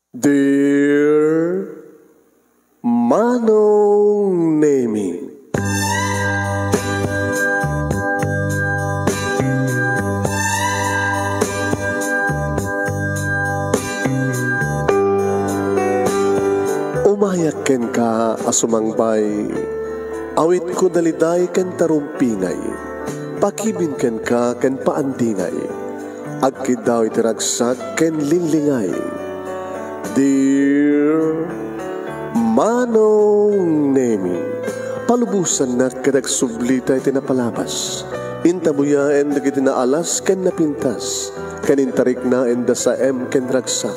Dear Manong Nemi, umayak ken ka asumangbay, awit ko daliday ken tarumpingay, pakibin ken ka ken paandingay, agkid daw itiragsak ken linglingay. Dear Manong Nemi, palubusan na kadag sublita iti napalabas. Intabuyaen na kiti naalas ken napintas, kanintarik na enda sa ken ragsak.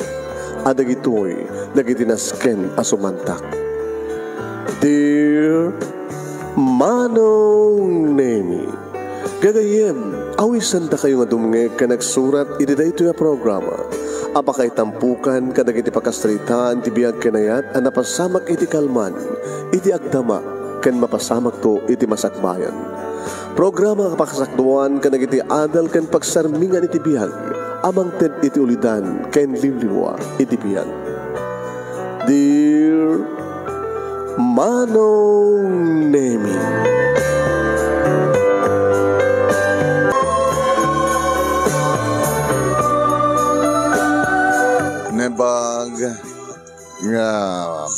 Adag ito'y nagitinasken asumantak. Dear Manong Nemi, gagayem, awisan da kayo nga dumngeg ka nagsurat iti daytoy a programa. Apakay tampukan kadag iti pakastritaan ti biyag kenayat a napasamak iti kalman, iti agdama, ken mapasamak to iti masakbayan. Programa kapakasakduan kadag iti adal ken pagsarmingan iti biyag, amang ted iti ulidan ken limliwa iti biyag. Dear Manong Nemi, nebag nga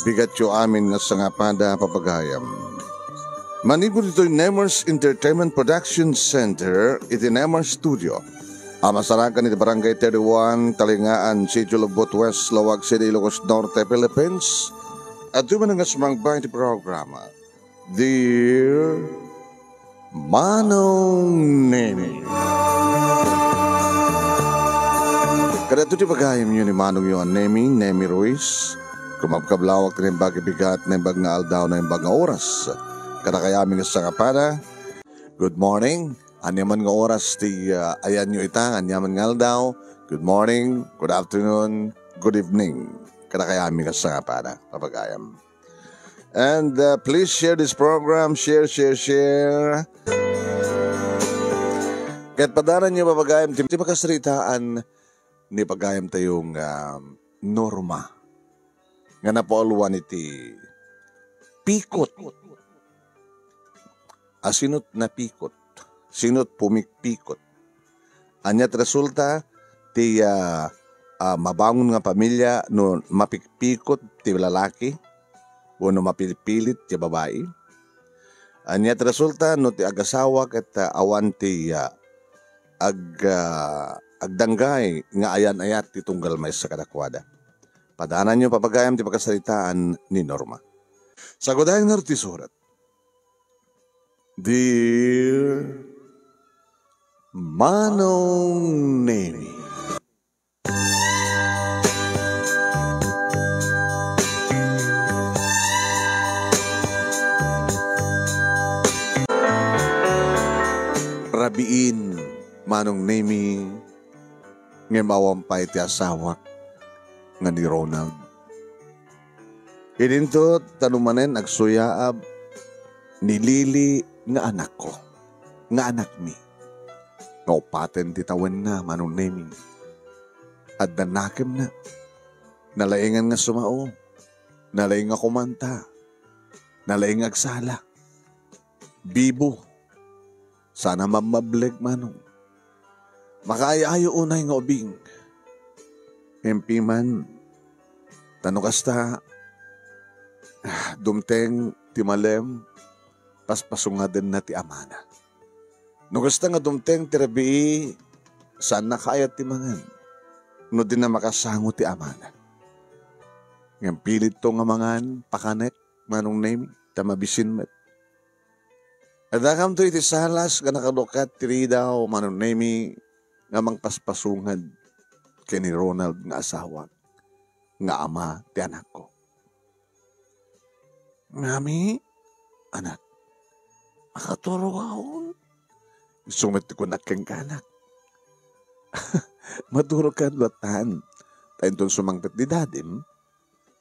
bigat yo amin nga sangapada papagayam. Manigod ito'y Nemers Entertainment Production Center iti Nemers Studio. Amasarakan iti Barangay 31, Talingaan, Sitio Lubot West, Lawag City, Ilocos Norte, Philippines. At ito man nga sumangbay iti programa. Dear Manong Nemi, kada ito ti pagayam nyo ni Manong yun Nemi Ruiz. Kumabkablawag ito ng bagi bigat na bag nga aldaw na bag nga oras. Kada kayaming sa kapada. Good morning. Anyaman nga oras ti ayan nyo ita. Anyaman nga aldaw. Good morning, good afternoon, good evening. Kada kayaming sa kapada. Papagayam. And please share this program. Share. Kahit padaran nyo papagayam. Ti pagkasritaan ni pagayam tayong norma nga napauluan iti pikot. Asinot na pikot. Sinot pumikpikot. Anyat resulta ti mabangon nga pamilya no mapikpikot ti lalaki o no mapilipilit ti babae. Anyat resulta no ti agasawa ket awan ti agdanggay nga ayan-ayat ti tunggal may sa kadakwada. Padaanan nyo papagayam ti pagkasalitaan ni Norma. Sagodayan nga ti surat. Dear Manong Nemi, rabiin Manong Nemi ngemawampay ti asawa nga ni Ronald. Ininto tanumanen agsuyaab ni Lily nga anak ko, nga anak mi. Nga upaten ti tawen na Manong Nemi. At danakem na. Nalaingan nga sumao. Nalaing nga kumanta. Nalaing agsala. Bibo. Sana mamableg Manong. Makaayayo unay nga ubing. Hempi man, tanong kasta, dumteng timalem, paspasungaden na ti amana. No kasta nga dumteng tirabii, saan nakayat ti mangan, no din na makasango ti amana. Ngayon pilit to nga mangan, pakanek, Manong Nemi, tamabisin met. Adakam to iti salas, nga nakadukat, tiri daw, Manong Nemi, nga mangpaspasungad, kay ni Ronald nga asawa, nga ama ti anak ko. Mami, anak, makaturo kaon. Sumit ko na keng kanak. Maturo ka latan. Tayo doon sumangpit di dadim,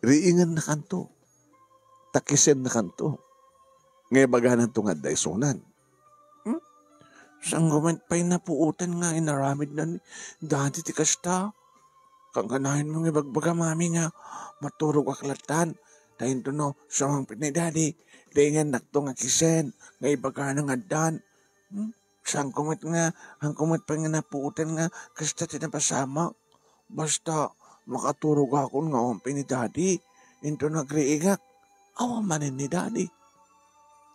riingan na kanto. Takisen na kanto. Ngay baganan to nga daysonan. Sang gument pa'y napuutan nga inaramid na ni dati ti kasta. Kang ganahin mong ibagbaga mami nga maturog aklatan. Dahil to no, siyang pinidadi. Dahil nga nakto nga kisen, nga ibaga nga dan. Saan kumit nga, ang kumit pa nga napuutan nga, kasta tinapasama. Basta makaturog ako nga ang pinidadi. Into nagriigak, awa manin ni daddy.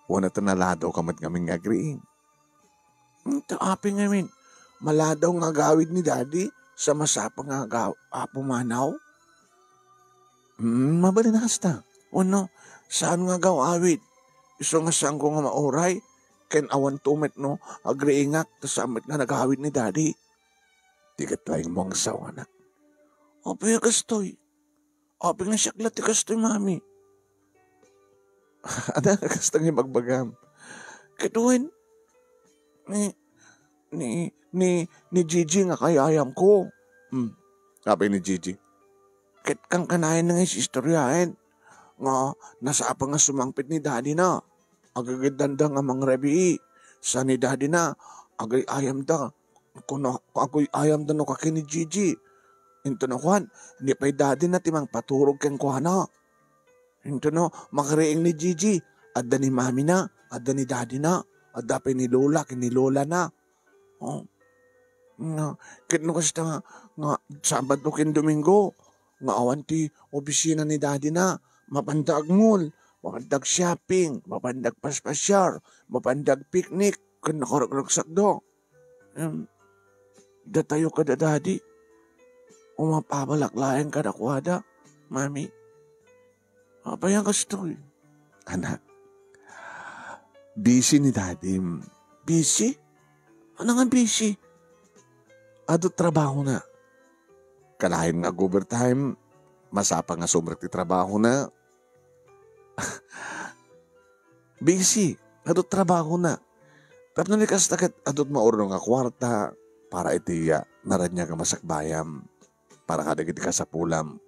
Wala ito naladaw kamat kaming agriing. Taapi ngamin, maladaw nga gawid ni daddy sa masapang nga pumanaw. Mabali na kasta. Ano, saan nga gawawid? Iso nga saan ko nga mauray? Ken awan tumit no, agriingak, tas amit nga nagawid ni daddy. Di ka tayong mong sawa na. Opi nga kastoy. Opi nga siyaklat ti kastoy, mami. Ada nga kastoy nga magbagam. Kituin, ni Gigi nga kayayam ko. Sabi ni Gigi. Kit kang kanayan na nga istoryahin. Nga, nasa apa nga sumangpit ni daddy na. Agagidanda nga mang rebi. Sa ni daddy na, agay ayam da. Kung ako'y ayam da no kaki ni Gigi. Into na kwan, hindi pa'y daddy na timang paturog keng kwa na. Into no, makariing ni Gigi. Adda ni mami na, adda ni daddy na. Adda pa ni lola, kini lola na. Oh. Kit no kasi nga Sabado kin Domingo. Nga awan ti obisina ni daddy na. Mapandag mall, mapandag shopping, mapandag paspasyar, mapandag picnic, kan nakaragsak do. Datayo ka da daddy. Umapabalaklayan ka na kwada, mami. Apayang kastoy. Anak, busy ni daddy. Busy? Ano nga busy? Ado trabaho na. Kalahin nga overtime, masapa nga sobrang ti trabaho na. Busy, ado trabaho na. Tapos nanikas takat adot mauro nga kwarta para itiya naranya ka masakbayam para kadagiti ka sa pulam.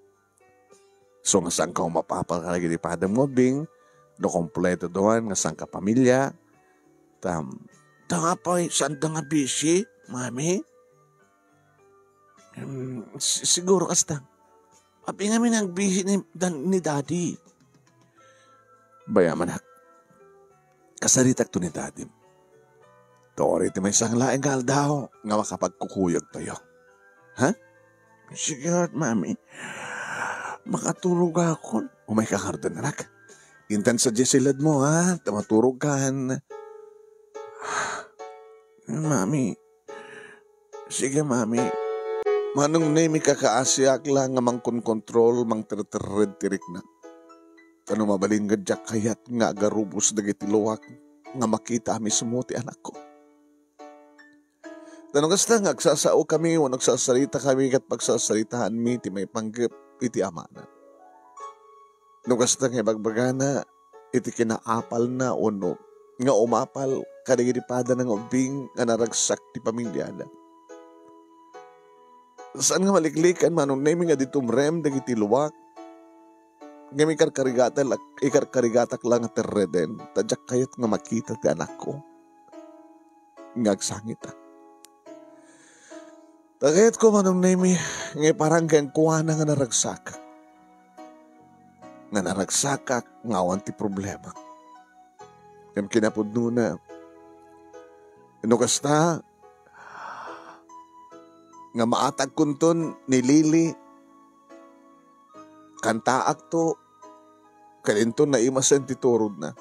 So nga saan ka umapapal kadagiti padam mo bing do kompleto doon nga saan ka pamilya. Tanga pa, saan nga busy, mami? Siguro kasta. Papi nga minang busy ni daddy. Bayaman hak. Kasaritak to ni daddy. Tori ti may isang laing kaldaw nga makapagkukuyog tayo. Ha? Sige at mami. Makatulog ako. Umay kakardan na rak. Intan sa jesilad mo ha. Tamaturog kan. Mami. Sige mami. Manong na may kakaasyak lang nga mangkon kontrol mang tirtirid tirik na. Kano mabaling gadyak kayat nga agarubos dagiti luwak nga makita mismo ti anak ko. Tanong kasta nga agsasao kami o nagsasarita kami kat pagsasaritahan mi ti may panggip iti amana. No kasta nga bagbagana iti kinaapal na ono nga umapal kadagiripada ng ubing nga naragsak ti pamilya na. Saan nga maliklikan manong nami nga ditumrem dagiti luwak. Ngami ikarkarigatak lang at terreden, tadyak kayat nga makita ti anak ko. Ngagsangit ah. Takayat ko manong nami, ngay parang kayang kuwana nga naragsakak. Nga naragsakak, ngawan ti problema. Kaya kinapudno na. Inukasta, nga maatag kunton ni Lily, kantaak to, kalinto na imasan titurod na.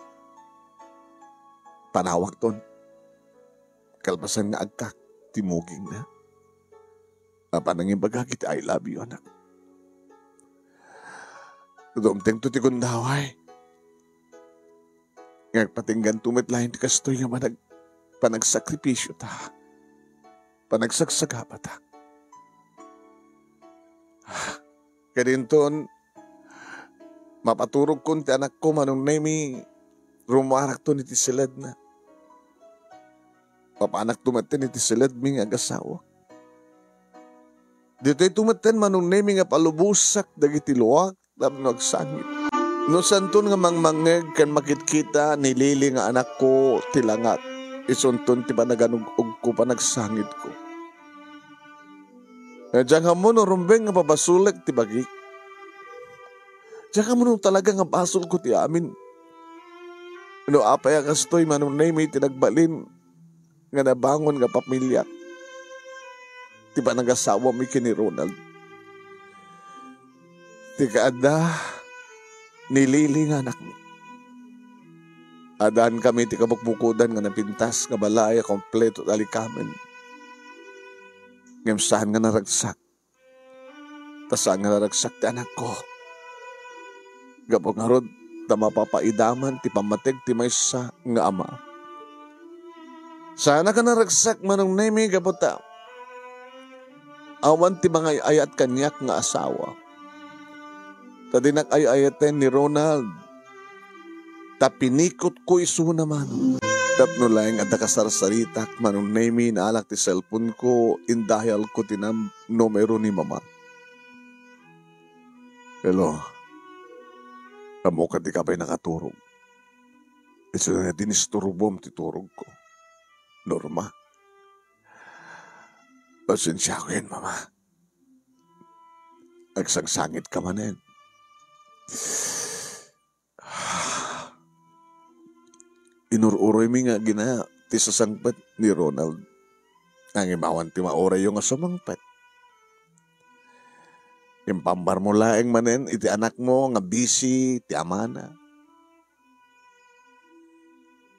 Panawag ton. Kalpasan nga agkak, timuging na. Panangin bagakit, I love you, anak. Dumteng to ti kundaway. Ngagpatinggan tumit lahin ti kastoy nga panagsakripisyo ta. Panagsagsagapa ta. Kadinton, mapaturog ko ti anak ko manong nami rumarak to ni ti silad na. Papanak tumaten ni ti silad mi nga agasawa. Dito'y tumaten manong nami nga palubusak dagiti luwak tapno agsangit. No santon nga mangmangeg kan makitkita ni Lily nga anak ko tilangat. Isunton ti panaganugog ko panagsangit ko. Diyan mo no rumbeng nga babasulik ti bagi. Diyan mo no talaga nga basol ko ti amin. No apay kastoy manunay may tinagbalin nga nabangon nga pamilya. Ti ba nagasawa mi kini Ronald? Ti kaada nilili nga anak mi. Adaan kami ti kabukbukudan nga napintas nga balaya kompleto talikamen. Ngem saan nga naragsak. Tasaan nga naragsak ti anak ko. Gabong nga rod, na mapapaidaman ti pamatig ti maysa nga ama. Sana ka naragsak manong nemi gabuta. Awan ti mga ayat kanyak nga asawa. Tadinak ayayaten ni Ronald. Tapinikot ko iso naman. Tapno lang at nakasarsaritak manong nemi na alak ti cellphone ko indahal ko tinam numero ni mama. Hello. Amo ka di ka pa'y nakaturog. Ito na dinisturubom ti turog ko. Norma. Pasensya ko yan, mama. Nagsangsangit ka manin. Inururoy mi nga gina ti sasangpet ni Ronald. Ang imawan ti maoray yung asamangpet. Yung pambar mo laeng manen, iti anak mo nga busy, ti amana.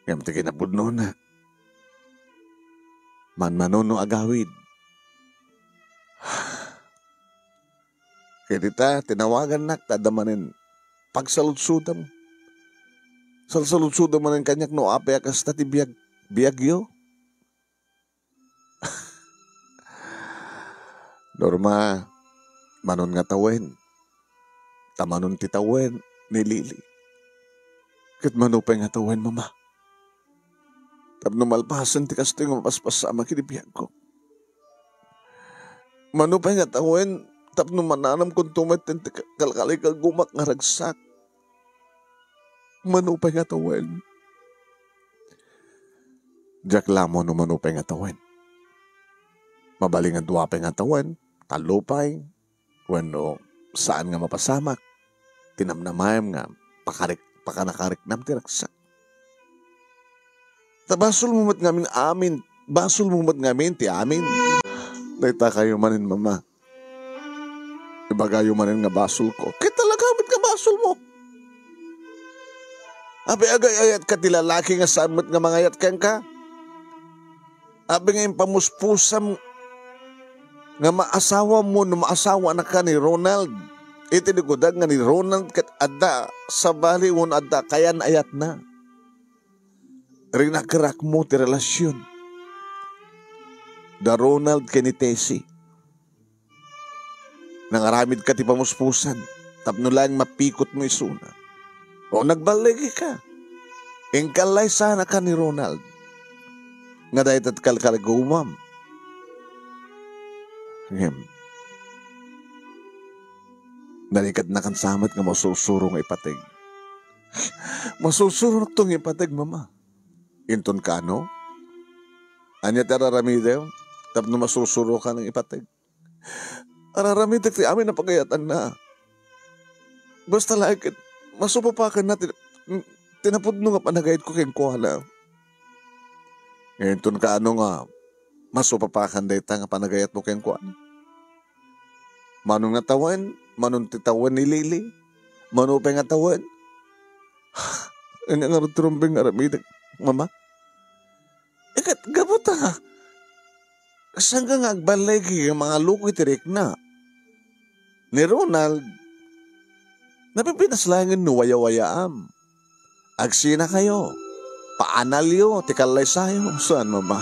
Yung ti kinapudno na. Man-manono agawid. Kaya dita, tinawagan nak, tadamanin, pagsaludsudam. Salsaludsudam manen kanyak no ape akas tati biyagyo. Norma, manon nga tawen. Tamanon ti tawen ni Lili. Kat manupay nga tawen, mama. Tapno malpasan ti kasto yung mapaspasama kinibiyag ko. Manupay nga tawen, tapno mananam kung tumet kalkalay kagumak nga ragsak. Manupay nga tawen. Diyak lamo no manupay nga tawen. Mabaling nga duwapay nga tawen, talupay, wano saan nga mapasamak, tinamnamayam nga pakanakarik ti ragsak. Basol mo mat ngamin amin. Basol mo mat ngamin ti amin. Naita kayo manin, mama. Ibagayo manin nga basol ko. Kaya talaga amin nga basol mo. Abi agay ayat ka ti lalaki nga samot nga mga ayat ken ka. Abi nga yung pamuspusam nga maasawa mo no maasawa na ka ni Ronald. Itinigudag nga ni Ronald kat adda sa bali won adda kayan ayat na. Rinakarak mo ti relasyon. Da Ronald ken ni Tessie. Nangaramid ka ti pamuspusan. Tapno lang mapikot mo isuna. O nagbaligi ka. Ingkalay sana ka ni Ronald. Nga dahit at kalkalagumam. Ngayon. Nalikat na kan samat nga masusurong ipatig. Masusurong itong ipatig, mama. Inton ka, no? Anya ti araramidem, tapno masusuro ka ng ipatig. Araramidem ti amin na pagayatan na. Basta like it, masupapakan natin, tinapudno nga panagayad ko kayong kuhala. Inton ka, ano nga, masupapakan dayta nga panagayat mo kayong kuhala. Manong nga tawan, manong titawan ni Lili, manupay nga tawan. Ang nga ruturumbing araramidem, mama. Ikat, gabuta nga. Saan ka nga agbalagi yung mga lukoy tirik na? Ni Ronald, napipinaslangan no waya-wayaam. Agsina kayo. Paanalyo, tikalay sayo. Saan, mama?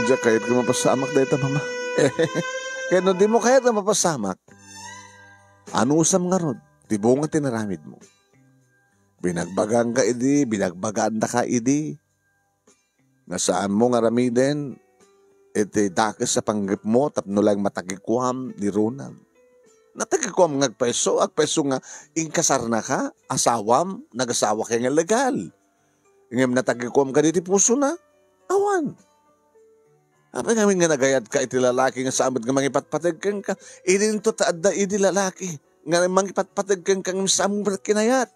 Diyan kahit ka mapasamak dito, mama. Kaya no di mo kahit na mapasamak, ano usam nga rod? Tibo nga tinaramid mo. Binagbagaan ka idi, binagbagaan na ka idi. Nasaan mo nga ramiden, iti dakis sa panggip mo, tapno lang matagikwam ni Ronald. Natagikwam nga agpeso nga ingkasar na ka, asawam, nagasawa kayo nga legal. Ngayong natagikwam ka diti puso na, awan. Apa nga nga nagayad ka iti lalaki nga samad nga mangipatpatag kang ka. Idin to taadda iti lalaki. Nga mangipatpatag kang kang samad kinayat.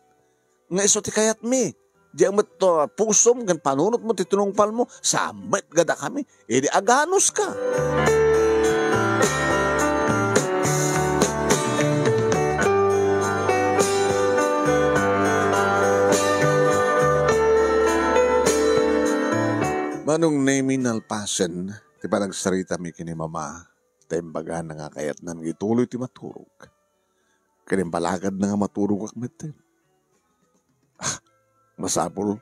Nga iso ti kayat mi. Diyan mo to pusom, gan panunot mo, titunungpal mo, samad gada kami. Idi aganos ka. Manong naminal pasen, ti pa nagsarita mi kini mama, taimbaga na nga kayat nan ituloy ti maturog. Kanimpalagad na nga maturog ak metin. Masapol,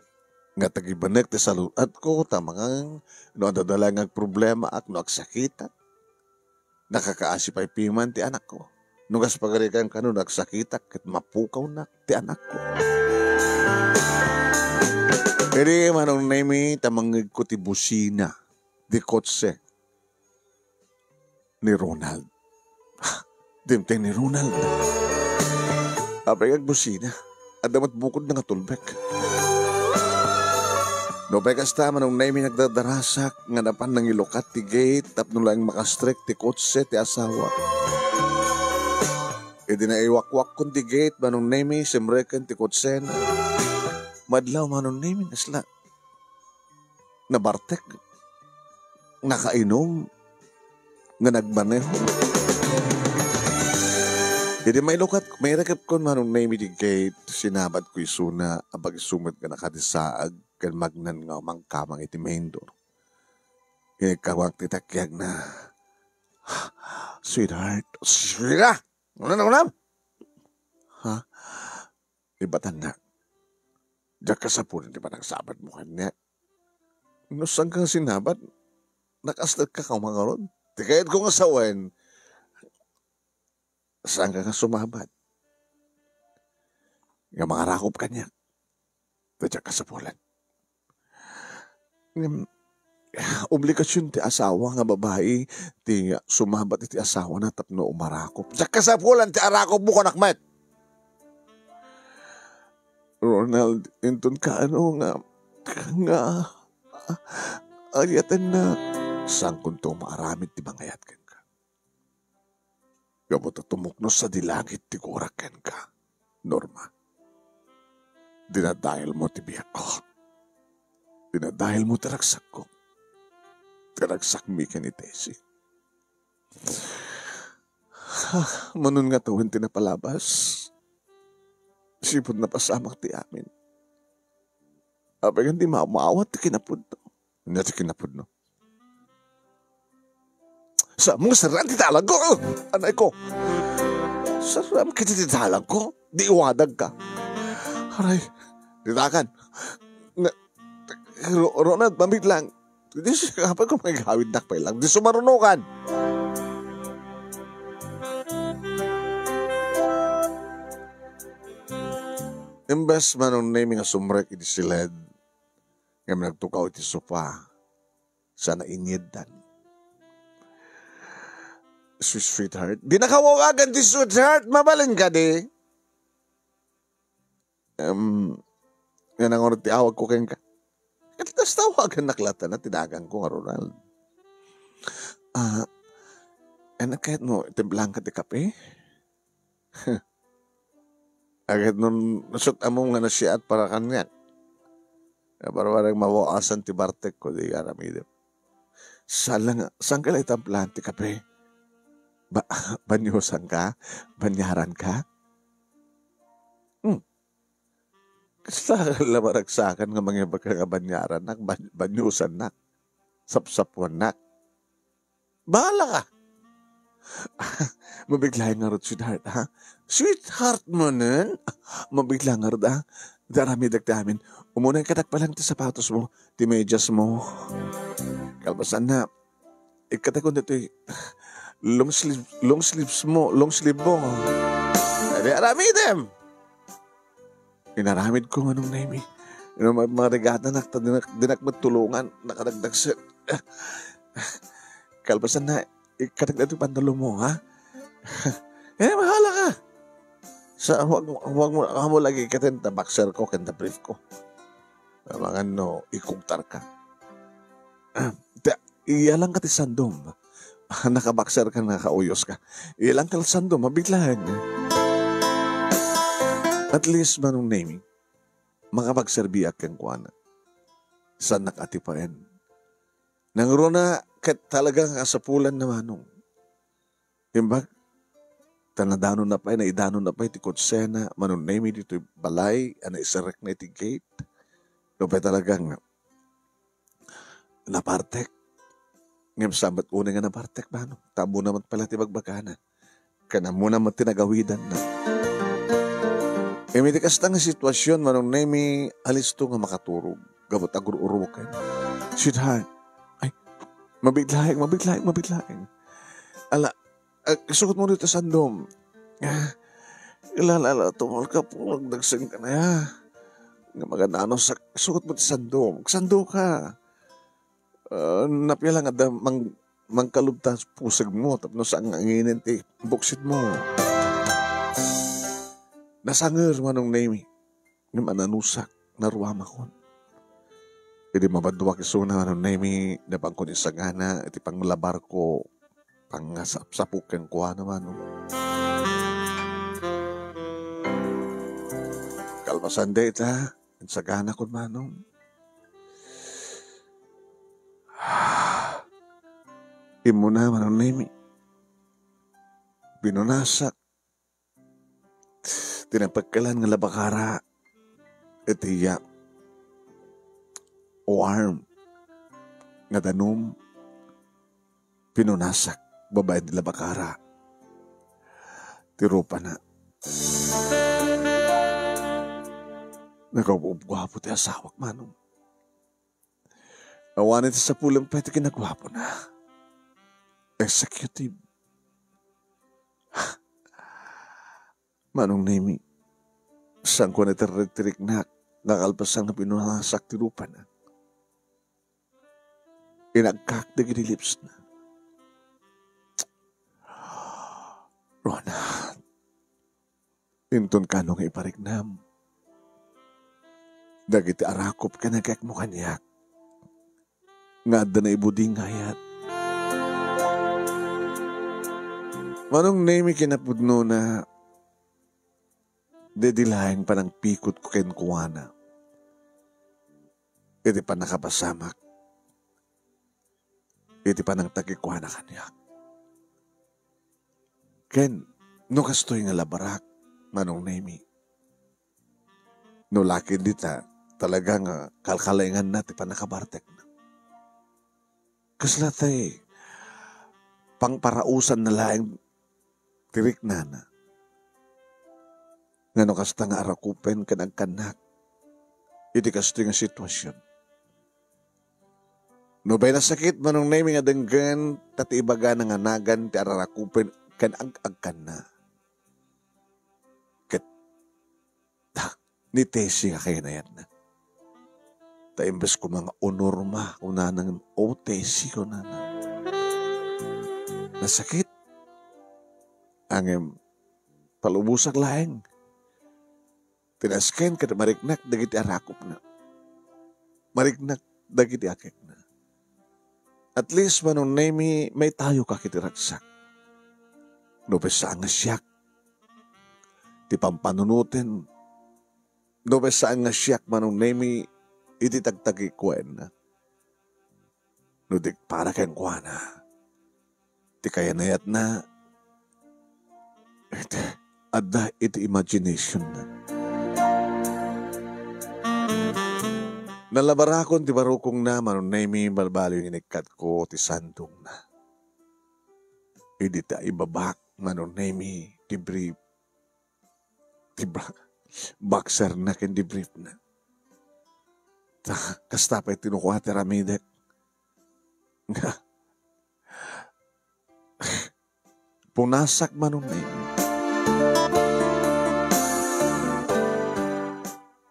nga tagibanek ti saluat ko, tamang no adadala nga problema at no agsakita. Nakakaasip ay piman ti anak ko. Nugas pagarikan ka no nagsakita, kat mapukaw na ti anak ko. Pero manong naimi tamangig ko ti busina di kotse ni Ronald. Dimteng ni Ronald. Apay kag busina at damat bukod na nga tulbek. No pekasta manong naimi nagdadarasak nga napan ng ilokat ti gate tapno lang makastrek ti kotse ti asawa. E di na iwakwak kon ti gate manong naimi simreken ti kotse na. Madlaw manong namin asla. Nabartek. Nakainom. Nga nagmaneho. Hindi may lukat. May rakip ko manong namin di gate. Sinabad ko isuna. Abag sumit ka nakadisaag. Kan magnan nga mangkamang iti main door. Kinagkawag titakyag na. Sweetheart. Sweetheart! Unam? Ha? Ibatan na. Diyak ka sa puno, di ba nagsabat mo kanya? No, saan kang sinabat? Nakastag ka mga ron. Di kahit kong asawan, saan ka sumabat? Nga mga rakop kanya. Diyak ka sa pulan. Obligasyon ti asawa nga babae, ti sumabat iti asawa na tapno umarakop. Diyak ka sa pulan, ti arakop mo kanakmat. Ronald, inton ka ayatan na sang kunto maaramid ti bangayat ken ka. Gabot tumuknos sa dilangit ti kurak ken ka, Norma. Dinadahil mo ti biyak ko. Dinadahil mo taragsak ko. Taragsak mi ken itesi. Manon nga tawin tinapalabas. Sipod na pasamak ti amin. Apay hindi maawat ti kinapod no. Hindi ti kinapod no. Sa mga saran ti talag ko. Anay ko. Saram kiti ti talag ko. Di iwadag ka. Aray. Ditakan. Ronald, mamit lang. Di siya kapag kung may gawid nakpay lang. Di sumarunukan. Imbes manong name nga sumrek iti siled, nga nagtukaw iti sopa, sana inyedan. Sweetheart, di nakawawagan ti sweetheart, mabalin ka di. Yan ang oras ti awag ko keng ka. Katitas tawagan naklatan na tinagang ko nga Ronald. Anak kahit mo, timblang ka ti kape? Agad nun nasot among nga nasiyat para kanyan. Para parang mawaasan ti Bartek ko di aramidem. Saan ka lang itamplan ti kape? Banyusan ka? Banyaran ka? Kasi lamaragsakan nga mga banyaran nak, banyusan nak, sapsapuan nak. Bahala ka. Mabiglayan nga rin, sweetheart, ha? Sweetheart mo nun? Mabigla nga rin, ha? Darami dagdamin. Umunang katak pa lang ti sapatos mo, ti medyas mo. Kalbasan na, ikatakon dito long sleeves mo. Adi, aramidem! Inaramid ko nga nung naimi. Mga regata na, dinak magtulungan, nakadagdag sa... Kalbasan na, ikatak ito pandalo mo, ha? Mahala ka. Huwag mo lagi katenta boxer ko, kanta brief ko. Mga ikungtar ka. iyalang ka ti sandom. Nakabakser ka, nakauyos ka. Iyalang ka sandom, mabiglaan. At least manong naming, makapagserbiak kang kuwana. Saan nakatipain? Nangro na kat talagang asapulan na manong. Imbag, tanadanon na pa, naidanon na pa, iti kutsena, manong naming dito balay, ana isarek na iti gate. Doon pa talagang napartek. Ngayon sabat una nga napartek ba? No? Tabo naman pala tibagbagana. Kana mo naman tinagawidan na. May tikas nga sitwasyon manong nemi alisto nga makaturog. Gabot aguro-urukan. Sweetheart, ay, mabiglaing. Ala, sugot mo dito sandom. Ilalala, tumol ka po, nagdagsang ka na ya. Nga maganda ano, sugot mo dito sandom. Sando ka. Napila nga da mangkalubtas pusag mo tapos ang anginin ti buksit mo. Nasanger manong nami nga mananusak naruama kon. Hindi mabadwa kisuna manong nami na pangkon isagana iti panglabar ko pangasapsapukan ko naman. Kalmasan de ita isagana kon manong. Imo na manong nami. Binunasak. Tinapagkalan nga labakara. Itiya. O arm. Nga danom. Binunasak. Babae di labakara. Tirupa na. Nagawagwapo ti asawak manong. Awanin sa pulang pwede kinagwapo na. Executive. Manong nami, saan ko na tirik na nakalpasan na pinunasak ti lupa na. Inagkak na ginilips na. Rona, inton ka nung ipariknam. Dagiti arakop ka na kek mo kanyak. Nga da na ibuding hayat. Manong nami kinapudno na dedilahin pa ng pikot ko kenkuana. Iti pa nakapasamak. Iti pa ng tagikuana kanya. Ken, no kastoy nga labarak, manong nami. No laki dita, talagang kalkalaingan natin pa nakabartek na. Kaslatay, pangparausan na laing tirik na. Nga no kasta nga arakupen kanagkanak. Iti kasto nga sitwasyon. No bay nasakit manong nami nga denggan tatiibaga nga nagan ti arakupen kanagagkan na. Ket ni Tesi nga kayo na yan na. Ta imbes ko mga onorma unanang o Tesi ko na. Nasakit. Ang palubusak laeng. Tinasken ka na mariknak dagiti arakop na. Mariknak dagiti akik na. At least manong nami may tayo ka kitiraksak. No besa nga siyak. Ti pampanunutin. No besa nga siyak manong nami iti tagtagi kwen na. No dik para ken kuana. Ti kaya nayat na. Ada iti imagination na. Nalabarakon ti barukong na manong nami balbalo yung inikat ko ti sandong na. Hindi ta ibabak manong nami ti brief. Ti boxer na ken di brief na. Kastapay tinukuha ti ramidek. Nga. Punasak manong nami.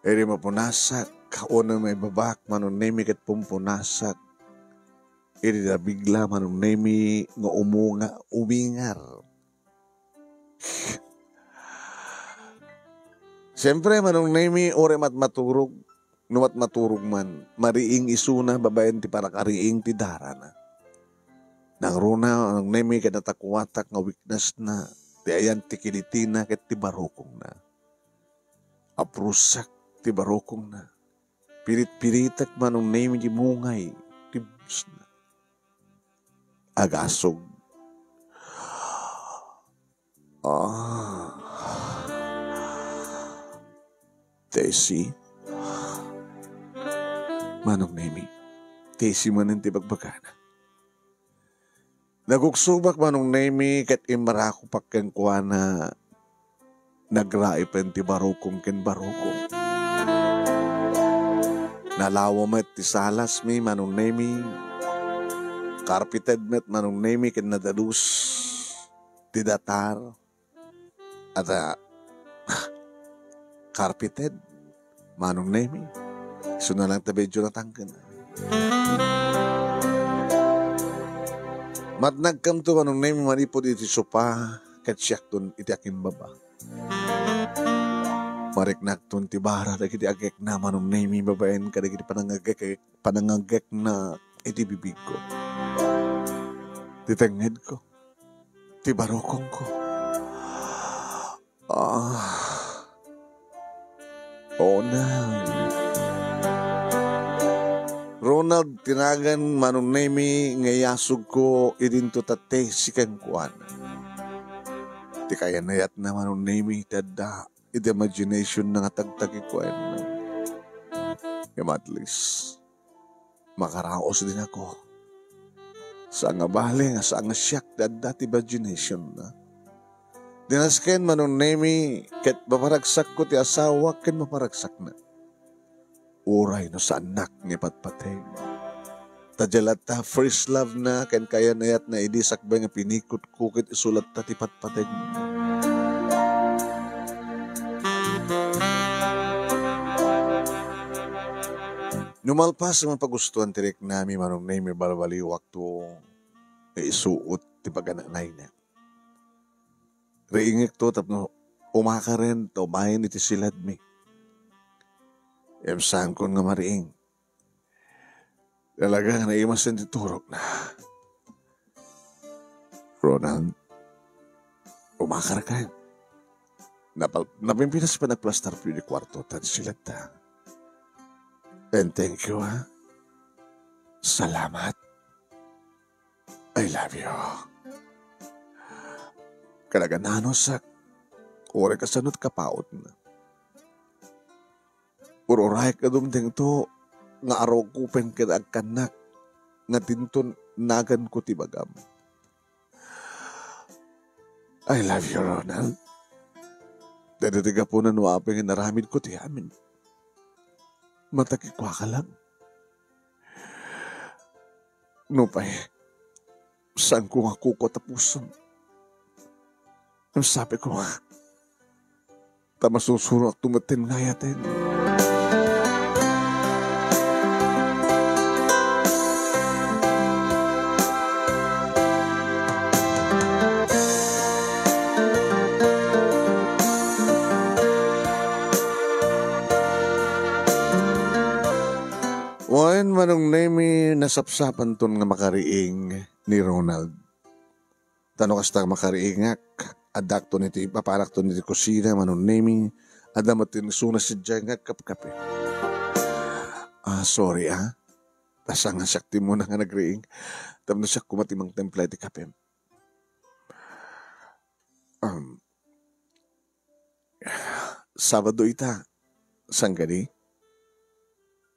Eri mapunasak. Kauna may babak, manong nemi kat pumpunasak. Iri na bigla, manong nemi nga umingar. Siyempre, manong nemi, ore maturog. Numat maturog man, mariing isuna, babayan ti para kariing ti dara na. Nang runa, ang nemi ka natakwatak nga weakness na, di ayan ti kinitina ket ti barukong na. Aprusak ti barukong na. Pirit-piritak manong nemi di mungay, tibs na. Agasog. Tesi. Manong nemi. Tesi manin ti bagbagana. Nagugsubak manong nemi kat imarako pakken kuha na nagraipen ti barukong ken barukong. Nalawa met ti salas mi manong nemi. Carpeted met manong nemi ken nadalus ti datar. At carpeted manong nemi. So na lang tabedyo na tangkan. Matnagkam to manong nemi manipod iti sopa ket siyak dun iti aking baba. Mariknak dun ti bara dagiti agek na manong nemi babaen kadagiti panangagek na iti bibig ko. Titenged ko. Ti barokong ko. Ronald, tinagan manong nemi ngayasog ko idinto tate si kengkuan. Ti kaya nayat na manong nemi tada iti imagination na nga tagtagi ko ay at least makaraos din ako. Sa nga bali nga sa nga siyak tada ti imagination na. Dinasken manong nemi ket maparagsak ko ti asawa ken maparagsak na. Uray no sa anak ni patpateng. Tadyalat ta first love na ken kaya nayat na idisak ba nga pinikot ko ket isulat ta ti patpateng. Numalpas ang pagustuhan tirik nami manong nemi balbali waktu isuot ti pagananay na. Reingik to tapno umakaren to mahin iti silad mi. Saan ko nga mariing. Talaga na imasin ti turok na. Ronald, umakar ka. Napimpinas pa nagplastar po yung kwarto at silat ta. And thank you, ha. Salamat. I love you. Kalaga nanosak. Ore kasanot kapaot na. Uroray ka dumdeng to, nga araw kupen ka agkanak, nga tinton nagan ko tibagam. I love you, Ronald. Dadatiga po na nuapeng naramid ko ti amin. Matakikwa ka lang. Nupay, saan ko nga kuko tapuson? Ang sabi ko nga, tamasusurok tumatin ngayatin. Wan manong nemi nasapsapan ton nga makariing ni Ronald. Tano kasta makariingak, adak to niti paparak to niti kusina manong nemi, adamatin suna si Jengak kapkape. Sorry Tasang sakti mo na nga nagriing. Tapno siya kumatimang templa iti kape. Sabado ita, sang gani?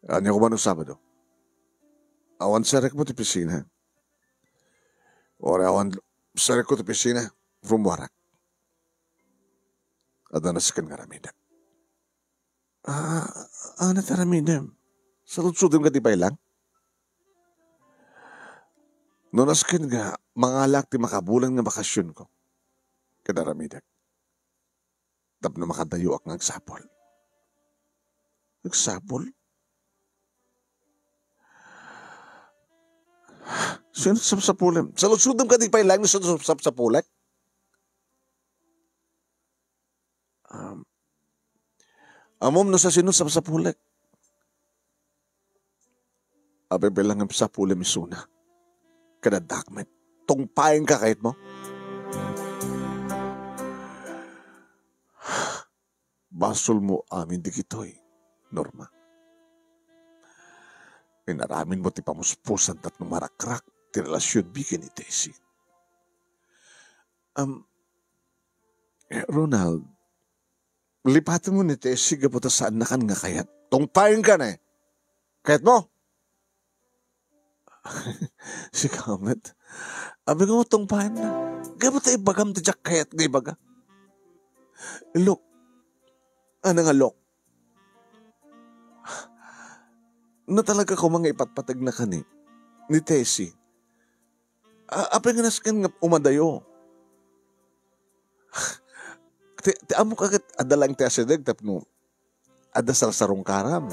Ano ko ba no Sabado? Awan sarek mo ti pisina. Ora awan sarek ko ti pisina from Warak. Adanas kan nga ramida. Ano ta ramida? Salud-sudin ka ti lang? Nunaskin nga, mangalak ti makabulan nga bakasyon ko. Kada ramida. Tapno makadayo ak ngagsapol. Nagsapol? Sino sapsapulam? Salud-sudin ka ti lang na sapsapulak? Amom no sa sino sapsapulik. Ape belang ang sapulim isuna. Kada dakmet. tungpain ka kahit mo? Basol mo amin di kitoy, Norma. Pinaramin mo ti pamuspusan tatlong marakrak ti relasyon bikin ni Tessie. Ronald, lipatin mo ni Tessie gaputa saan na kan nga kayat. Tungpain ka na eh. Kahit mo? Si Kamet, abi nga mo tungpain na. Gaputa ibagam ti jak kayat nga ibaga. Look, ano nga look? Na talaga ko mga ipatpatag na kani ni Tessie. Apay nga naskan nga umadayo. Ti amo kakit adalang ti asideg tapno adasal sarong karam.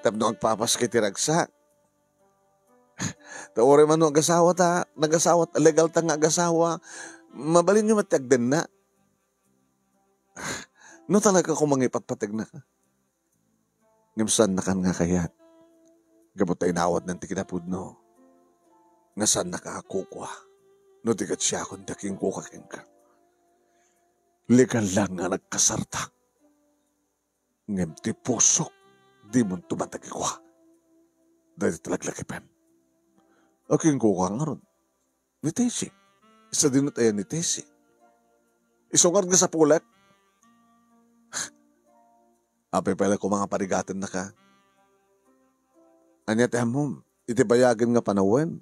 Tapno agpapas kiti ragsak. Taore man no agasawa ta, nagasawa legal ta nga agasawa. Mabalin nyo matiagden na. No talaga ko mga ipatpatag na ka. Ngamsan na kan nga kayat. Gabot ay nawad ng tikinapudno. Nga saan nakakukwa. No tigat siya akong daking kukaking ka. Legal lang nga nagkasarta. Ngem ti pusok. Di mo tumatagikwa. Dahil talaglakipan. Aking kuka nga ron. Ni Tessie. Isa din tayo ni Tessie. Isungar nga sa pulat. Apay pala ko mga parigatan na ka. Anya tayo mo, itibayagan nga panawan.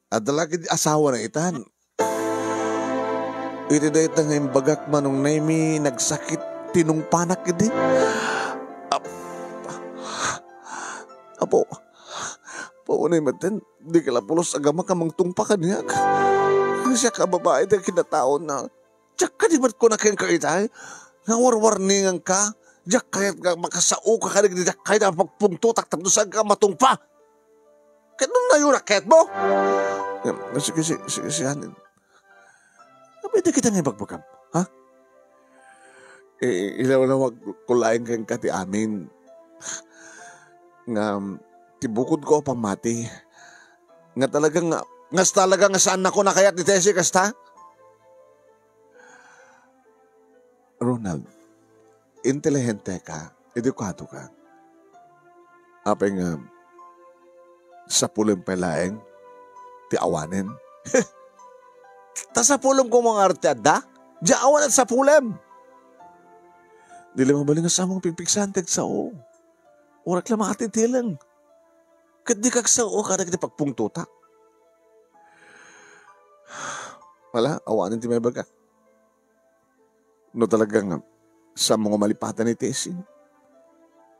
At dalagi asawa na itan. Itiday ta nga bagak manong naimi nagsakit tinong panak hindi. Apo, paunay matin, di kalapulos agama ka mang tungpakan niya. Siya ka babae dahil kinataon na, tsak ka di ba't ko na kayang kaitay? Nga warwarningan ka, jak kayat ka makasao ka kanig di jak kayat na pagpungtutak tapos saan ka matungpa. Kaya nung na yung raket mo? Sige, hanin. Pwede kita nga ibagbagam, ha? Ilaw na magkulain kayang kati amin. Nga, tibukod ko pamati. Nga talagang saan ako nakayat ni Tessie kasta? Ronald, intelihente ka, edukado ka. Apay nga, sa pulong palaeng, ti awanin. Ta sa pulong ko mga arteada, di awan at sa pulem. Dili mabaling nga sa mong pipiksantek sa o. Urak lang makatitilang. Kat di kag sa o, kada kita pagpungtutak. Wala, awanin ti may baga. No talagang sa mga malipatan ni Tessie.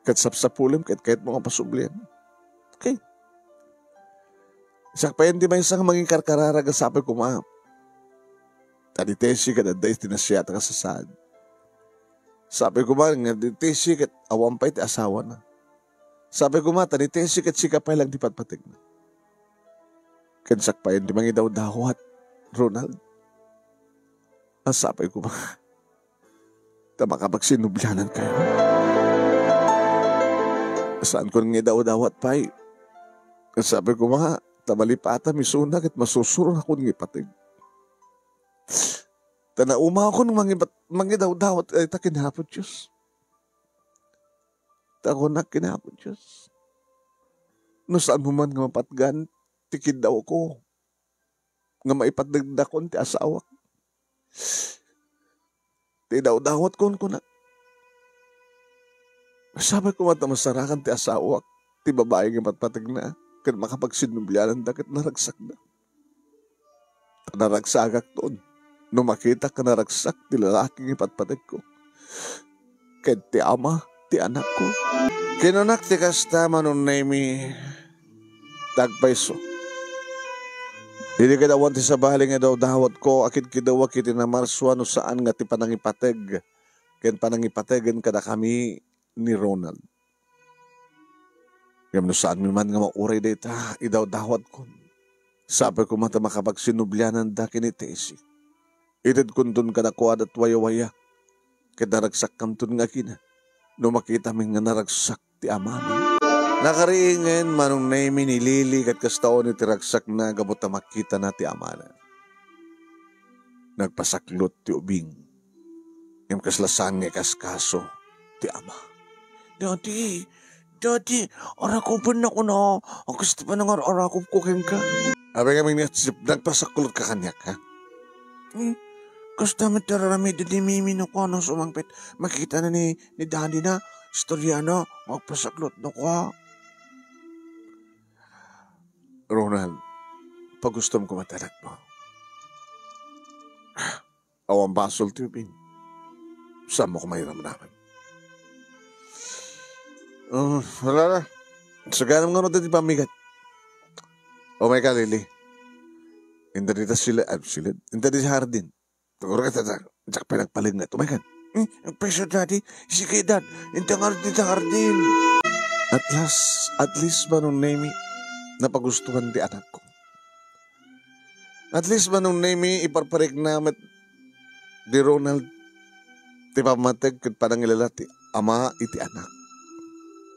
Kat sapsapulim, kahit mga pasublian. Okay. Sakpayan di ba isang maging karkararaga sabi ko ma. Tadi Tessie kada days tinasiyata ka sa saan. Sabi ko ba nga di Tessie kat awampay ti asawa na. Sabi ko ma, tadi Tessie kat sikapay lang di patpatig na. Kat sakpayan di mangi daw dawat, Ronald. Sabi ko ba, tama kapag sinubyanan kayo. Saan ko nga daw-dawat pa'y? Sabi ko mga, tamalipata, misunag at masusurong ako ng ipatig. Tanauma ako ng mga daw-dawat ay takinapot Diyos. Tako na kinapot Diyos. No saan mo man nga mapatgan, tikid daw ko. Nga maipatagdakon ti asawa. Ti daw-dawat ko na. Sabi ko masarakan ti asawa, ti babae nga matpatag na, kan makapagsinubyanan dakit naragsak na. Naragsagak doon. No makita ka naragsak, ti lalaking ipatpatag ko. Kaya ti ama, ti anak ko. Kinunak ti kasta manon na imi tagpaiso. Hindi ka dawan ti sabali nga daw dawat ko, akit kidawa kiti na marswa no saan nga ti panangipatag. Ken panangipatagan kada kami ni Ronald. Ngam no saan mi man nga mauray data, idaw dawat ko. Sabi ko mata makapagsinubyanan da kini Tessie. Itid kundun ka na kuwad at waya-waya. Kaya naragsak kam tun nga kina. No makita mi nga naragsak ti ama mi. Nakariingin manong naimi ni Lili kat kastaon ni tiragsak na gabot na makita na ti Amana. Nagpasaklot ti ubing. Yung kaslasang nga kaskaso ti Ama. Daddy, arakupin na ko na. Ang gusto pa nang arakop ko ka. Abay kami nagpasaklot ka kanyak ha? Gusto mo tararami di mimi no ko nang sumangpit. Makita na ni Daddy na. Istorya na. Magpasaklot na ko ha. Ronald, pag gusto mo kumatanak mo, awang basol tubing, saan mo kumahiram naman? Wala na. Saganam nga natin di pamigat. Oh my God, Lily. Inda dito sila, inda dito sa hardin. Tuguro ka tatak, tsak pinagpalig na. Oh my God. Peso daddy, sige dad, inda nga dito sa hardin. At least ba nung name napagustuhan di anak ko. At least ba nung name iparparig namin di Ronald ti pamatag kat parang ilalati ama iti anak.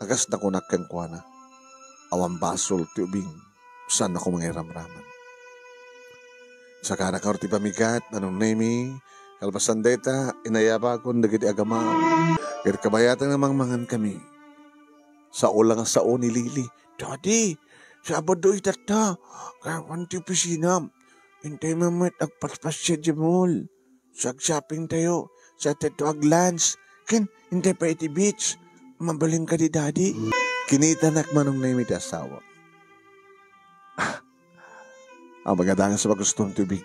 Agas na kunak kang kuana. Awang basol ti ubing. Saan ako mangiram-raman. Saka nakar ti pamigat anong name kalpasan data inayaba ko nagiti agama. Kat kabayatan namang mangan kami. Sa ulang sao ni Lili. Daddy, Sabado itata, kawan ti opisina. Hintay mamat agpaspas siya di mall. Sag-shopping tayo, sa tato ag-lunch. Hintay pa iti beach. Mabaling ka di daddy. Kinita nak manong na imiti asawa. Ang magadangan sa pagustong tubig.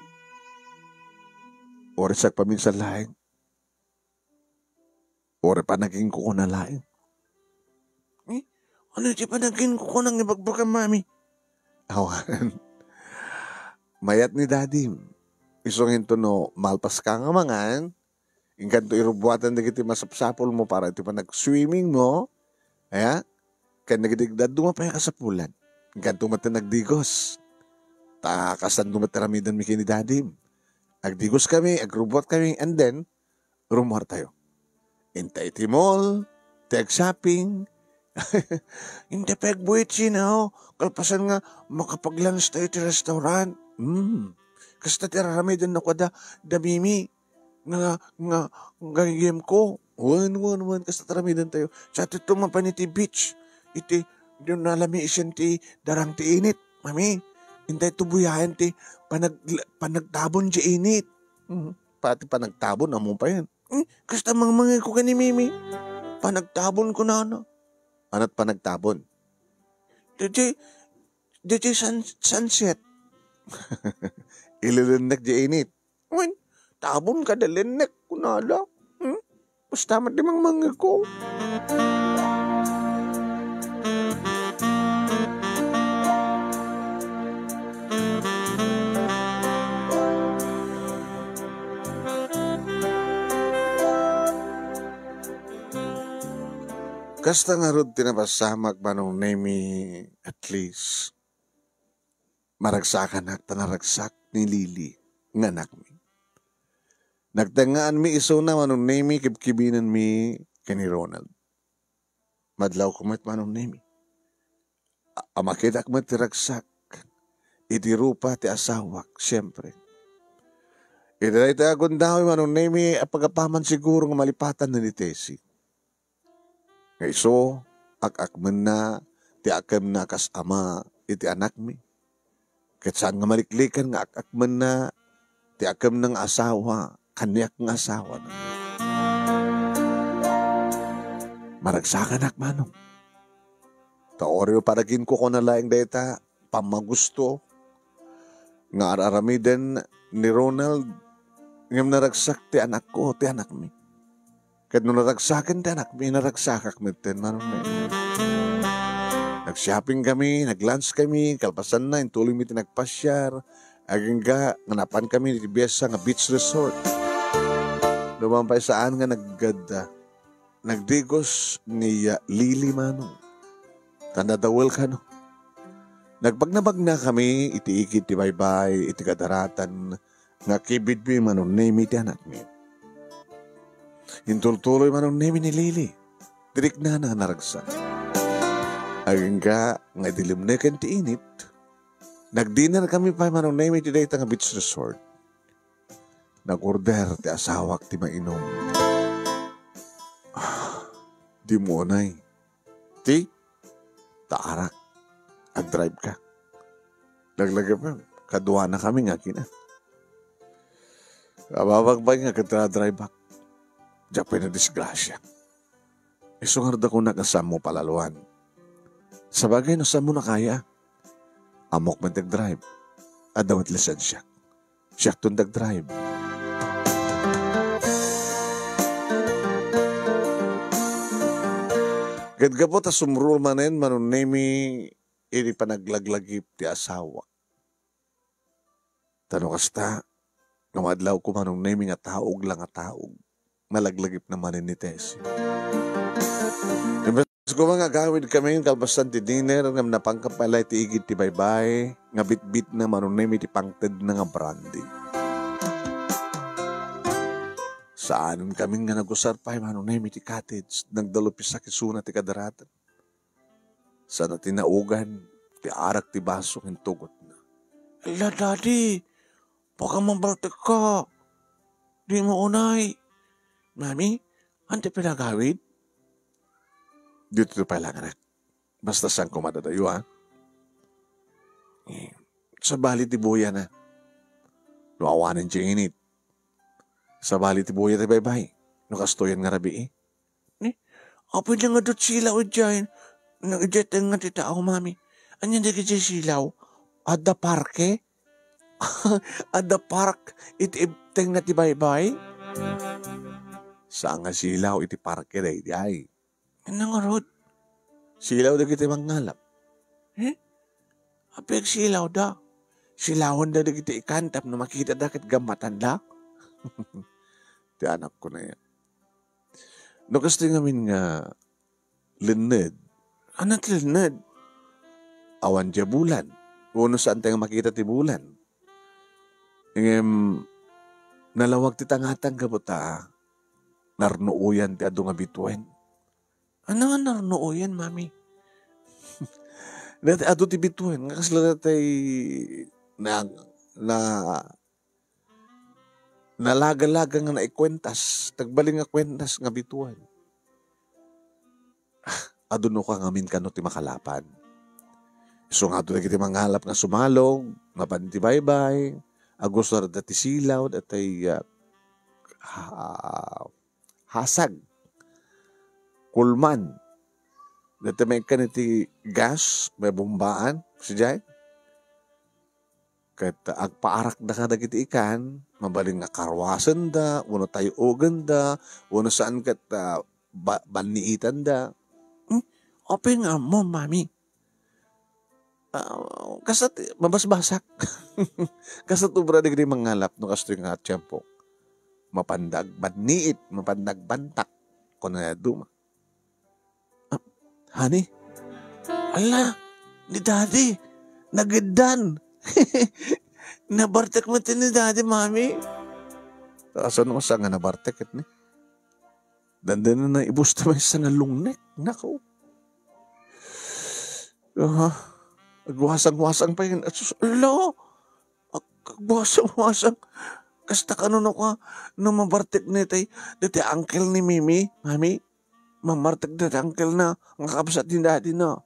Ori sak paminsan laing. Ori pa naging kuko na laing. Ano di pa naging kuko nang ibagbakang mami? Awan. Mayat ni daddy. Isongin to no, malpas ka nga mangan. Ingkan to irubuatan na kiti masapsapol mo para iti pa nag-swimming mo. Kaya, kaya nagidigdad dumapaya ka sa pulan. Ingkan to mata nagdigos. Takasan dumataramidan mi kini daddy. Agdigos kami, agrubot kami, and then, rumor tayo. Intay ti mall, tag shopping. Hindi pagbuit sinaw. Kalpasan nga, makapag-lunch tayo ti restaurant. Kasta ti raramidan ako da mimi. Nga game ko. One. Kasta taramidan tayo. Sa ito mapaniti beach. Iti, doon nalami isin ti darang ti init. Mami, hintay tubuyahan ti panagtabon di init. Pati panagtabon, amo pa yan. Kasta mga ko ka ni Mimi. Panagtabon ko na ano. Ano't panagtabon? Dito sunset. Ililinek di init. Tabon ka dalinek ko na ala. Basta matimang mga ko. Kasta nga rod tinapasamak manong nemi at least maragsakan at panaragsak ni Lili nga anak mi. Nagtangaan mi iso na manong nemi kibkibinan mi kani Ronald. Madlaw kumat manong nemi. Amakita kumat tiragsak. Iti rupa ti asawak, siyempre. Iti tayo agundaw manong nemi apagapaman siguro nga malipatan na ni Tessie. Nga iso, akakman na, ti akam na kas ama, iti anak mi. Kat saan nga maliklikan nga akakman na, ti akam ng asawa, kanyak ng asawa na. Maragsakan akmanong. Taoryo paragin ko na laing data, pamagusto. Nga araramiden ni Ronald, ngam naragsak ti anak ko, ti anak mi. Kat nung naragsakan ti anak mi, naragsakak mi tin manong na. Nag-shopping kami, nag-lunch kami, kalpasan na, intuloy mi tinagpasyar, agangga, nganapan kami ni Biesa nga beach resort. Lumampay saan nga naggada, nagdigos ni Lili manong. Tandadawal ka no. Nagpagnabag na kami, iti-ikit, ti baybay, iti kadaratan, nga kibid mi manong name iti anak mi. Intultuloy manong name ni Lili, dirik na naragsak. Aging ka, nga dilim na kan ti init. Nag-dinner kami pa manong name iti day nga beach resort. Nag-order ti asawak ti mainom. Di mo onay. Ti, taarak. Ag-drive ka. Laglaga pa, kaduwa na kami nga kina. Kababagbay nga drive back. Diyan na disgrasya. Isungar da ko nagasam mo palaluan. Sa bagay na saan mo na kaya, amok man tag-drive. Adawat lisan siya. Siya tun tag-drive. Gadgapo ta sumrul manen manun nemi iri panaglaglagip ti asawa. Tano kasta, ngamadlaw ko manun nemi nga taog lang nga taog. Malaglagip naman ni Tessie. Kung mga gawid kami yung kalbasan ti dinner, nga napangkapalay ti igit ti baybay, nga bit-bit na manunemi ti pangted na nga brandy. Saanon kami nga nag-usarpay manunemi ti cottage, nagdalupis sa kisuna ti kadaratan. Sana tinaugan, ti arak ti baso kintugot na. Ala, daddy, baka mabaltek ka. Di mo unay. Mami, ante pinagawid? Dito pa lang anak. Basta saan ko madadayo, ha? Sa bali ti buya na. Nuawanan siya init. Sa bali ti buya ti baybay. Nukastoyan nga rabi eh. Apo niya nga do't silaw dyan. Nag-jet nga ti tao, mami. Anyan di kasi silaw? Ada parke? Ada park iti ibteng na ti baybay? Saan nga silaw iti parke na iti ay? Anong arod? Silaw na kita mangalap. Apeg silaw da. Silawan da kita ikantap na makita da kit gamatan da. Ti anak ko na yan. No kasi ngamin nga lined. Anat lined? Awan dya bulan. Uno saan tayo makita ti bulan. Nalawag ti tangatang kabuta. Narnuuyan ti adu nga bituen. Ano nga narnuuyan, mami? Dati adu ti bituen. Nga kasla natay nalaga-laga nga naikwentas. Tagbaling nga kwentas nga bituen. Adu no ka ngamin ka no ti makalapan. So nga doon kita mangalap nga sumalog, mapanti baybay, agusar dati silaw, dati hasag. Kulman. Dati may kaniti gas, may bumbaan, si Jai. Kat agpaarak na ka na kiti ikan, mabaling nga karwasan da, uno tayo ugan da, uno saan kat baniitan da. Open nga mo, mami. Kasat, mabasbasak. Kasat ubra na gini mangalap no kasto nga tiyempo. Mapandag baniit, mapandag bantak. Kung na duma. Honey? Ala, ni daddy, nagidan. Nabartek mo ni daddy, mami. Asan mo sa nga nabartek it ni? Dandan na ibus naman sa nga lungnek. Nako. Agwasang-wasang pa yun. Ala, agwasang-wasang. Kasta ka nun ako, no mabartek ni tay, dati uncle ni Mimi, mami. Mamartag na uncle na, ang kapsat din dati na.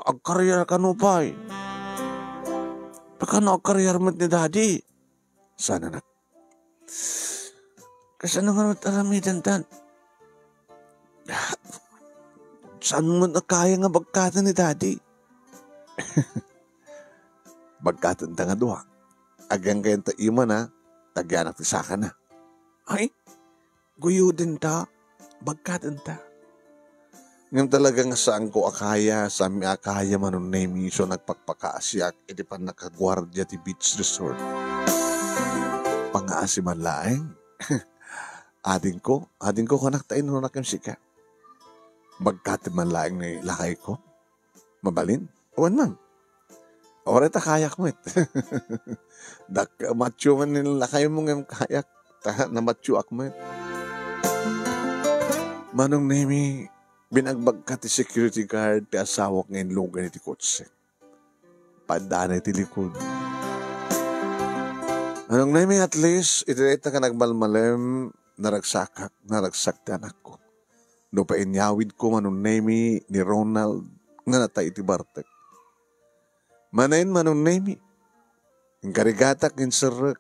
Ag-career ka no pa eh. Baka na ag-career mo ni daddy. Sana na. Kasi ano nga mataramidan tan? Saan mo na kaya nga bagkatan ni daddy? Bagkatan ta nga doha. Agang kayo ta ima na, tagyanak ti saka na. Ay, guyo din ta. Bagkatan ta. Ngayon talagang saan ko akaya, sa mi akaya manon na miso nagpagpakaasyak, iti pa nakagwardya ti beach resort. Pangaasi man laeng. Ading ko kanak tayo nung nakimsika. Bagkatan man laeng ni lakay ko. Mabalin? Awan man. Ora ta kayak mo it. Macho man nila lakay mo ng kayak. Na macho ak mo it. Manong Nemi, Binagbag ka ti security guard ti asawak ngayon lugan iti kotse. Padaan iti likod. Anong namin at least, itireta ka nagmalmalem, naragsak ti anak ko. No pa inyawid ko manong name ni Ronald nga natay iti Bartek. Manayin manong name. Ang karigatak insarak.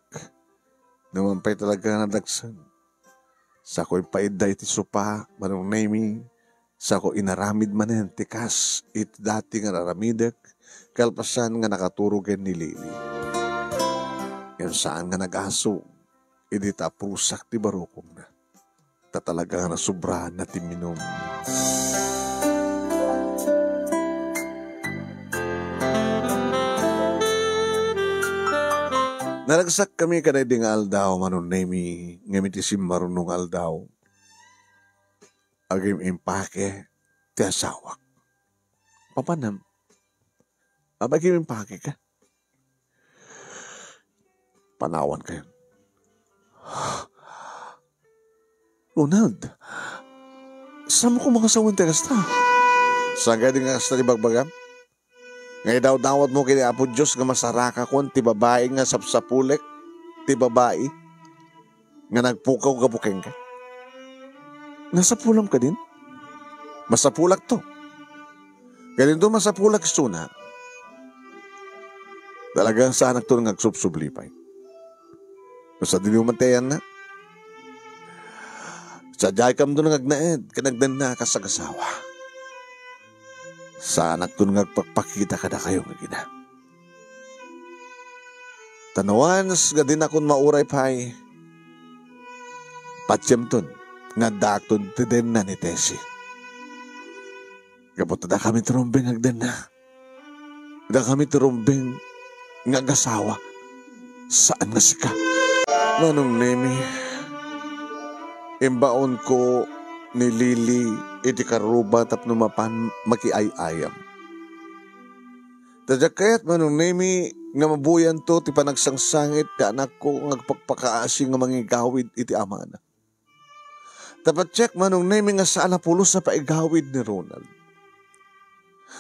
Naman pa'y talaga nadagsan. Sa ko'y paida iti sopa manong name. Sa ko inaramid manen tikas iti dati nga naramidak kalpasan nga nakaturugan ni Lili. Yan saan nga nag-aso. Idi tapusak ti barukong na. Talaga na sobrahan na timinom. Naragsak kami kanay di nga aldaw manon nemi ngamitisim marunong aldaw. Agim impake ti asawak. Papanam. Abagim impake ka. Panawan kayo. Ronald, saan mo ko mga sawang tekasta? Saan ka din nga kasta ni Bagbagam? Ngay daw dawat mo kini Apo Diyos nga masaraka kon ti babae nga sapsapulek, ti babae nga nagpukaw kabukeng ka. Nasapulam ka din? Masapulak to. Galing doon masapulak suna. Talagang saan to nagsubsublipay. Basta din yung mantayan na. Sadyay kam doon ngagnaed, kanagdan na kasagasawa. Sa anak doon ngagpagpakita ka na kayo nga gina. Tanawan, nga din akong mauray pa'y. Patyam ton, nga dakton tiden na ni Tessie. Kapot na kami turumbing ngagdan na. Da kami turumbing ngagasawa. Saan nga sika? Manong Nemi, imbaon ko ni Lili iti karuba tapno mapan makiayayam. Tadyak kayat manong Nemi nga mabuyan to ti panagsangsangit ka anak ko ngagpagpakaasi nga mangigawid iti amana. Tapat check manong Nemi nga saan napulos sa paigawid ni Ronald.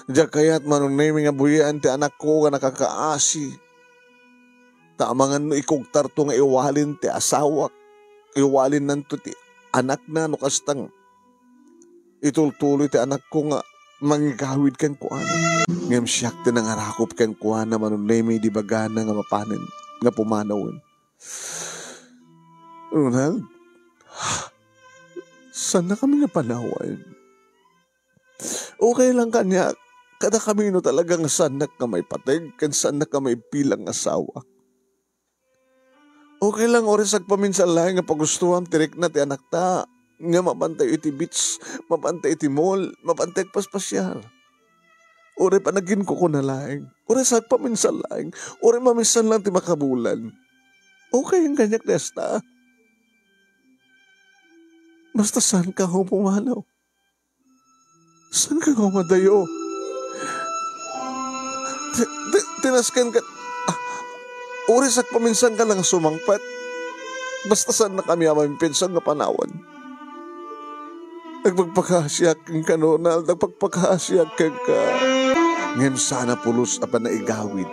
Tadyak kayat manong Nemi nga buyan ti anak ko nga nakakaasi. Taamangan no ikugtar to nga iwalin ti asawak. Iwalin nanto ti anak na no kastang itultuloy ti anak ko nga mangigawid kan kuana. Ngam siyak ti nangarakop kan kuana manon Nemi di bagana nga mapanin nga pumanawin. Ronald, saan na kami nga panawan? Okay lang kanya, kada kami no talagang saan na ka may pateg, kan saan na ka may pilang asawa. Okay lang oras agpaminsan lang nga pagustuhan tirik na ti anak ta. Nga mapantay iti beach, mapantay iti mall, mapantay paspasyal. Ore panagin ko na lang. Ore agpaminsan lang. Ore maminsan lang ti makabulan. Okay ang ganyak nesta. Basta saan ka ho pumalaw? Saan ka ho madayo? Tinaskan ka. Oras at paminsan ka lang sumangpat. Basta saan na kami amang pinsang nga panawan. Nagpagpakahasyak kang kanonal, nagpagpakahasyak kang ka. Ngayon sana pulos apan na igawid.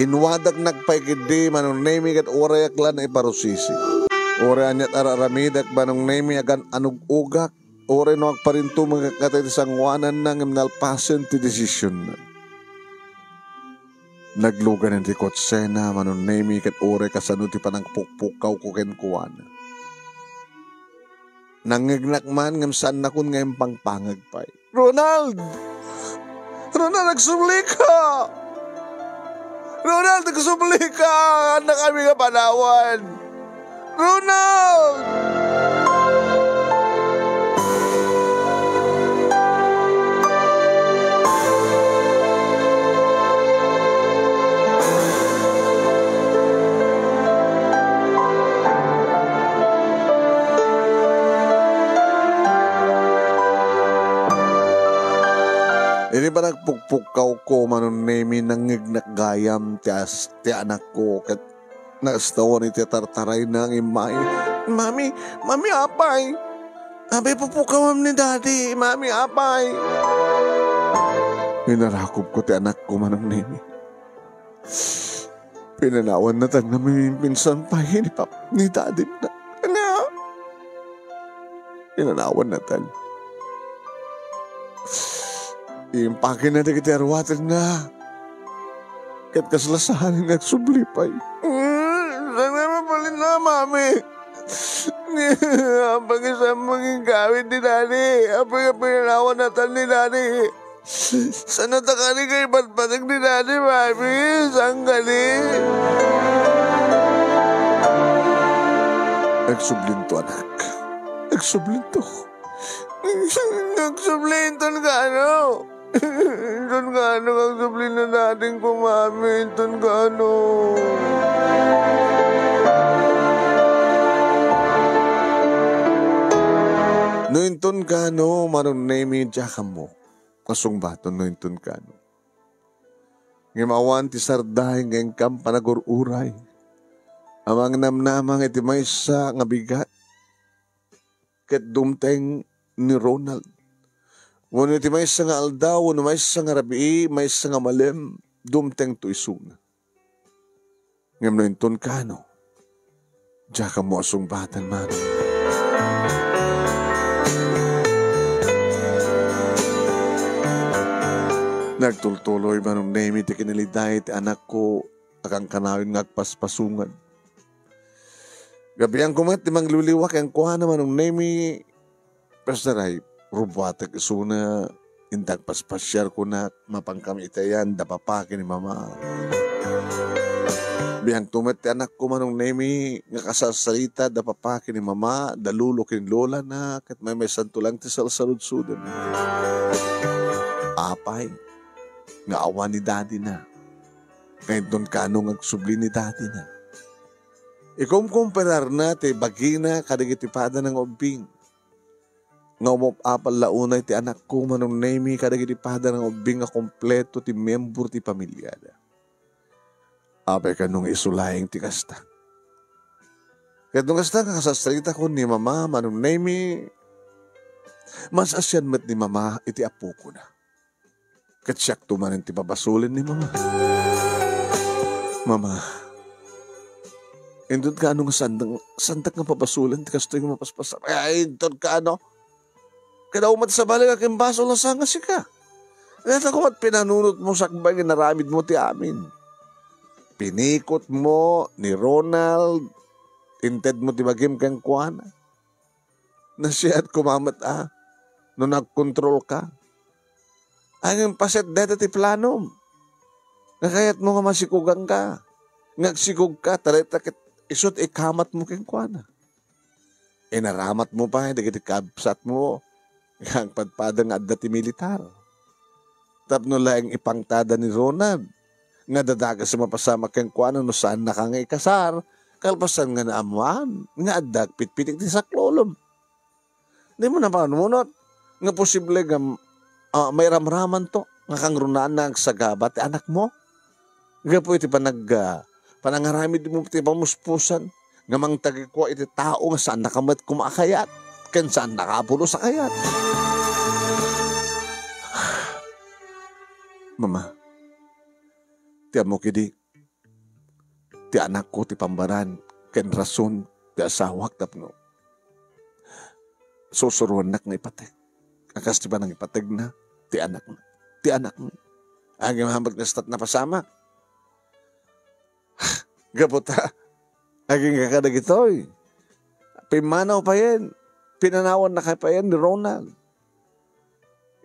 Inwadag nagpaikidi manong Nemi kat oray aklan na iparusisi. Oray anyat araramidak manong Nemi agan anug-ugak. Oray no agparinto mga katitisangwanan na ngalpasen ti desisyon na. Naglugan ng ti kotsena manon Nemi kat ore kasano ti panagpukpukaw ko ken kuwana. Nangignak man ngam saan na kun ngayong pangpangagpay. Ronald! Ronald, nagsubli ka! Ronald, nagsubli ka! Anak kami nga panawan! Ronald! Ini ba nagpukpukaw ko manon Nemi nangignak gayam ti anak ko kat nastawa ni ti tartaray nang imay. Mami apay. Abay po ka ma'am ni daddy, mami, apay. Inarakop ko ti anak ko manang nini. Pinanawan na tan na may minsan pa ni daddy na. Ano? Pinanawan na tan. Iimpakin na di kita arwatin na. Kat kasalasahan nagsublipay. Sana mapalin na, mami. Apag isang maging gawin ni daddy. Apag pinanawan na tan ni daddy. Sana takani kayo patpatig ni daddy, mami. Saan gali? Nagsublinto, anak. Nagsublinto. Nagsublinto ka, ano? Doon ka, ano? Nagsublin na natin ko, mami. Doon ka, ano? Nointon ka, no? Manon na yung jackam mo. Kasong baton, nointon ka, no? Ngimawan ti sardahay ngayong kampanagururay. Amang namnamang iti may sa nga bigat. Ket dumteng ni Ronald. Wano iti may sa nga aldaw, wano may sa nga rabii, may sa nga malem, dumteng to isuna. Ngam nointon ka, no? Jackam mo asong batan, man. Nagtultuloy manong nemi ti kinaliday ti anak ko akang kanawin ngagpaspasungan. Gabi ang kumat ti mangluliwak ang kuha naman ng nemi pasaray rubuatag isuna indag paspasyar ko na mapangkami itayan dapapaki ni mama. Bihang tumat ti anak ko manong nemi nga kasasalita dapapaki ni mama dalulo kin lola na kat may santulang ti salsalud-sudan. Apay nga awa ni daddy na. Ngayon doon kanong agsubli ni daddy na. Ikumkumparar na ti bagina kadagitipada ng obing. Nga umapapal launay ti anak ko manong nemi kadagitipada ng obing nga kompleto ti membro ti pamilyada. Apay kanong isulayang ti kasta. Kaya nung kasta kasasalita ko ni mama manong nemi mas asyan met ni mama iti apo ko na. Katsyak tumanin ti babasulin ni mama. Mama, indod ka ano nga sandak nga pabasulin, ti kastoy nga mapaspasa. Ay, indod ka ano? Kaya umat sa balik aking baso lang sa nga sika. Kaya ako at pinanunot mo sakbay nga naramid mo ti amin. Pinikot mo ni Ronald, inted mo ti bagim kang kuwana. Na siya at kumamat no nagkontrol ka. Ang paset deta ti planom. Nakayat mo nga masikugang ka. Ngagsikog ka, talita kit isot ikamat mo keng kuana. Inaramat mo pa, dagiti kabsat mo. Ang padpadang adda ti militar. Tapno lang ipangtada ni Ronald. Nga dadaga sa mapasama keng kuana no saan na kang ikasar. Kalpasan nga naamuan. Nga addag pitpitik ti saklolom. Di mo na panunot. Nga posible nga may ramraman to, nga kang runaan na agsagabat, anak mo. Nga po iti panangaramid mo iti pamuspusan, nga mang tagikwa iti tao nga saan nakamat kumakayat, ken saan nakapulo sa kayat. Mama, ti amo kidi, ti anak ko ti pambaran, ken rason, ti asawak tapno. Susuruan nak nga ipateg. Akas ti ba nang ipateg na? Ti anak mo. Ti anak mo. Ang mahamag na stat na pasama. Gaputa. Aging kakadag ito'y. Pimanaw pa yan. Pinanawan na kay pa yan ni Ronald.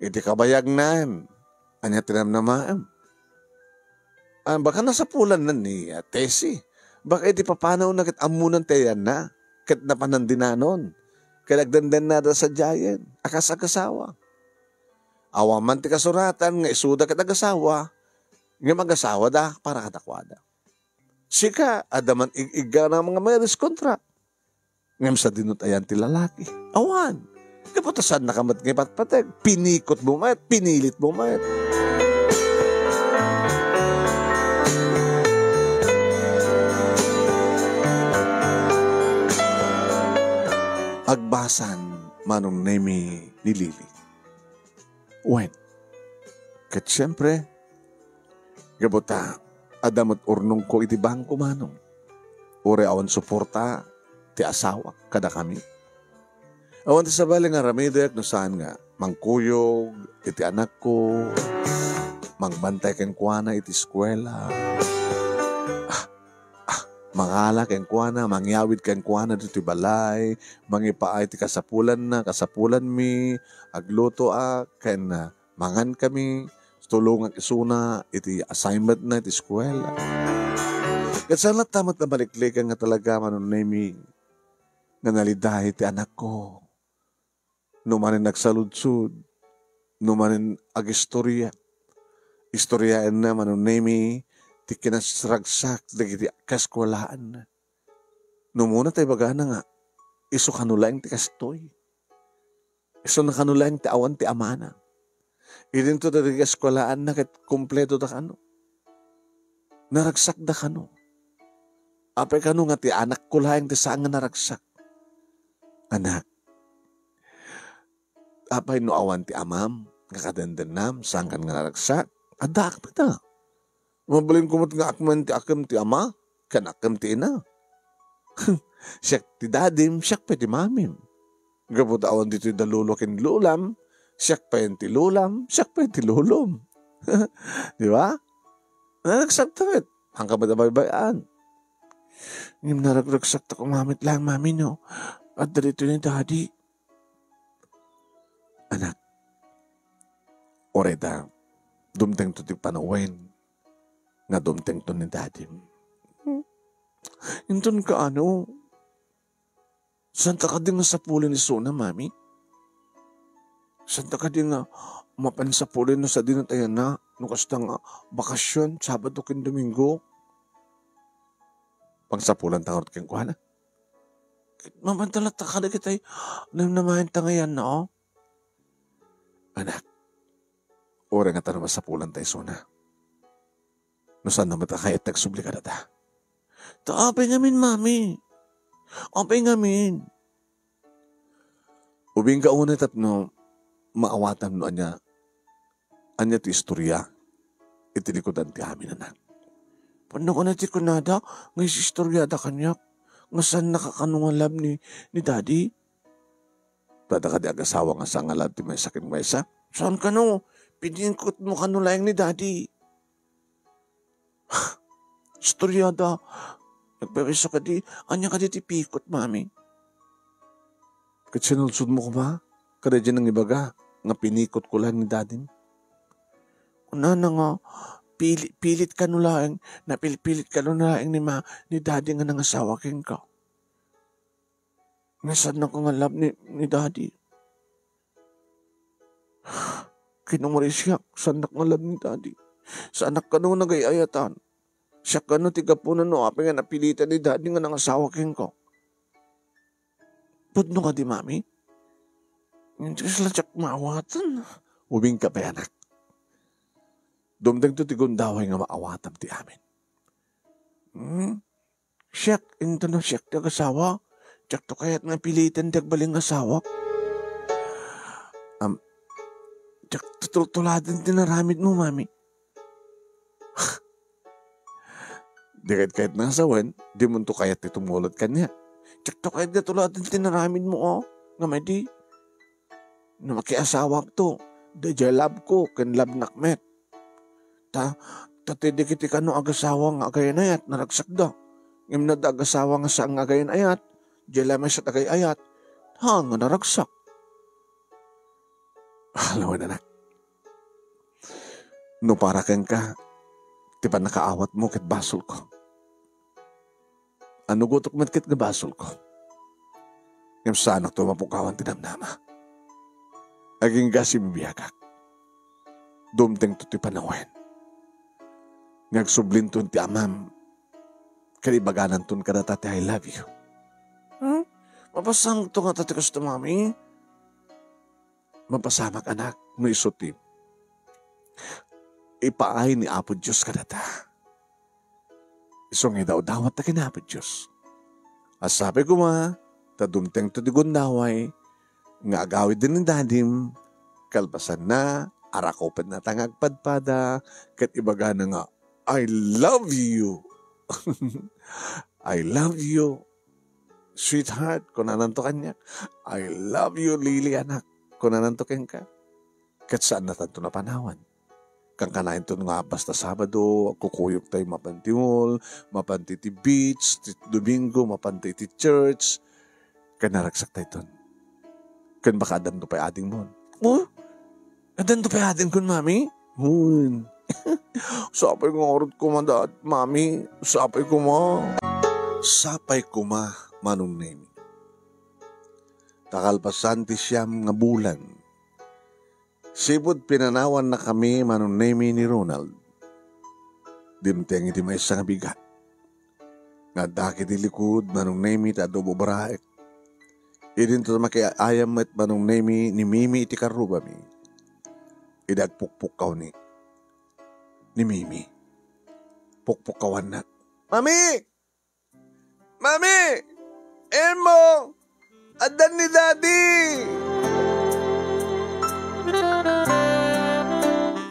Iti kabayag nan. Anya tinamnamaan. Baka nasa pulan na ni Tessie. Baka iti papanaw na kit amunan tayan na. Kit napanandinanon. Kalagdandan na da sa giant. Akas-agasawa. Awaman ti kasuratan nga isuda kat agasawa. Nga mag-asawa da para katakwada. Sika, adaman iga na mga marriage contract. Ngam sa dinutayan ti lalaki. Awan. Kaputasan nakamat ngay patpateg. Pinikot mo mayat, pinilit mo mayat. Agbasan manong nemi ni Lily. Wen, kat siyempre, gabuta, adamot urnong ko iti bangko manong. Ure awan suporta, ti asawa, kada kami. Awan ti sabali nga ramidek no saan nga, mangkuyog, iti anak ko, mangbantay ken kuana iti eskwela, mangala ken kuana, mangyawid ken kuana dito balay, mangipaay ti kasapulan mi, agluto ken mangan kami, tulungan isuna, iti assignment na iti eskwela. Kat saan tamat na baliklikan nga talaga manunemi, nga nalidahi ti anak ko. Numanin nagsaludsud, numanin agistorya. Istoryaan na manunemi, ti kinasragsak, dagiti kaskwalaan na. Numuna tayo baga na nga, iso kanulaing ti kastoy. Iso na kanulaing ti awan ti amana. Idin to dagiti kaskwalaan na kat kumpleto da kano. Naragsak da kano. Apay kano nga ti anak ko laing ti saan nga naragsak. Anak, apay no awan ti amam, nga kadandanam, saan kan nga naragsak, adak pa ta. Mabalin kumot nga akman ti akam ti ama, kan akam ti ina. Siyak ti dadim, siyak pa ti mamim. Gabot awan dito dalulo ken lulam, siyak pa ti lulam, siyak pa ti lulom. Di ba? Naragsak ta, hanggang matabaybayan. Ngayon naragsak ta kumamit lang, mami no. At dito ni daddy. Anak, oreda, dumteng to ti panawen, nga dumteng to ni daddy. Inton ka ano? Santa ka din nga sa pulin ni Suna, mami? Santa ka din nga mapansapulin no sa dinatayan na, no kasta nga bakasyon, Sabado ken Domingo. Pagsapulan tangot ken kuana. Mamantala ta kada kitay namahin ta ngayon no? Anak, ora nga tanong masapulan tayo Suna. No saan naman ta kaya tagsubli ka na ta? Taapay ngamin, mami. Apay ngamin. Ubing ka unay tatno, maawatan no anya ti istorya, itinikudan ti amin anak. Paano ko na ti kunada, ngay si istorya da kanyak, nga saan nakakanungalab ni daddy? Tada ka di agasawa nga sa ngalab ti may sakin maysa? Saan ka no? Piningkot mo ka nulayang ni daddy. Istorya da, nagpawiso ka di, anya ka di tipikot, mami. Kat sinulsud mo ko ba? Kada dyan ang ibaga, nga pinikot ko lang ni daddy. Una na nga, pilit ka nulaing, napilit ka nulaing ni daddy nga nangasawa king ka. Nasaan na ko nga love ni daddy. Kinumari siya, saan na ko nga love ni daddy. Saan na ka nung nagayayatan. Siya ka no, tiga po na no, apay nga napilitan ni daddy nga nangasawa king ka. Pudno ka di, mami? Hindi ka sila tsak maawatan. Ubing ka pa, anak. Dumdang to tigundaway nga maawatan ti amin. Siyak, into na siyak ti agasawa. Tsak to kaya't nga pilitan ti agbaling asawa. Tsak tutuladan ti naramid mo, mami. Di kahit nasawan, di mo to kaya't ti tumulad kanya. Tsak to kaya't nga tuladan ti naramid mo, oh. Nga may di. Na makiasawa to. Da jay lab ko, ken lab nakmet. Tatidikiti ka no agasawa nga agayan ayat, naragsak da. Ngim na da agasawa nga sa nga agayan ayat, jela may sa tagay ayat, nga naragsak. Alam mo na. No para ken ka, di ba nakaawat mo ket basol ko? Ano gutok met ket nga basol ko? Ngim sa anak to mapukawan tinamnama. Aging gasi bibiyagak. Dumteng to ti panawen. Ngagsublinton ti amam, kalibaganan ton ka na tati, I love you. Mapasang to nga tati gusto, mami. Mapasamak anak, no isuti. Ipaay ni Apo Diyos ka na ta. Isong daw-dawat na kinapit Diyos. As sabi ko ma, tadumteng to di gundaway, Nga agawid din ng dadim, kalbasan na, arakopad na tangagpadpada, kat ibaga na nga, I love you. I love you, sweetheart, kung nanantokan niya. I love you, Lily, anak, kung nanantokin ka. Kat saan na tanto na panawan? Kang kanain to nga basta Sabado, kukuyok tayo mapantiwol, mapanti ti beach, ti Domingo, mapanti ti church. Kan naragsak tayo ton. Kan baka adan to pa ading mo. Oh? Adan to pa ading kun, mami? Hun. Sapay ko orot ko mandaat, mami. Sapay ko ma. Sapay ko ma, manong name. Takalpasan ti siyam nga bulan. Sibod pinanawan na kami manong name ni Ronald. Dimteng iti may isang bigat. Nga daki ti likod manong name ti adobo baraek. Idin to makiayam at manong name ni Mimi iti karubami. Idagpukpukaw ni Mimi. Pukpukawan na. Mami! Mami! Elmo! Adan ni Daddy!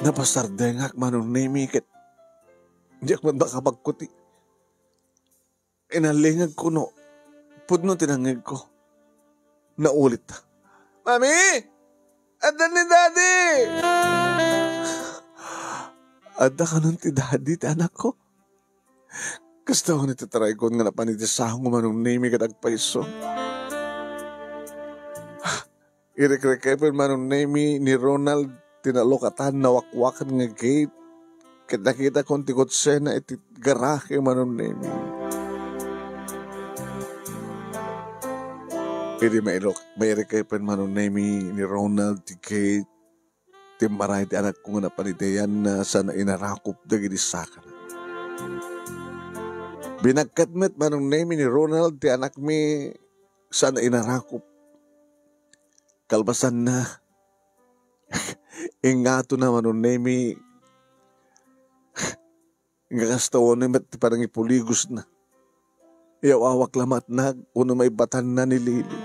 Napasardengak manong name ket. Hindi ako man makapagkuti. Inalingag ko no. Pudno tinangig ko. Naulit na. Mami! Adan ni Daddy! Ada ka nun ti Daddy, ti anak ko. Gusto ko nititry ko nga napanitisahong manong name katagpaiso. Irekrekepin manong name ni Ronald tinalokatan nawakwakan nga gate. Kat nakita kong tikot sena iti garahe manong name. Hindi may rekepin manong name ni Ronald ti gate. Timbaray ti anak ko nga napanitayan na sana inarakop dagiti saka na. Binagkatmet manong name ni Ronald ti anak mi sana inarakop. Kalbasan na. Ingato na manong name nga kastawan na ti parang ipuligos na. Iawawak lamat na kuno may batan na ni Lili.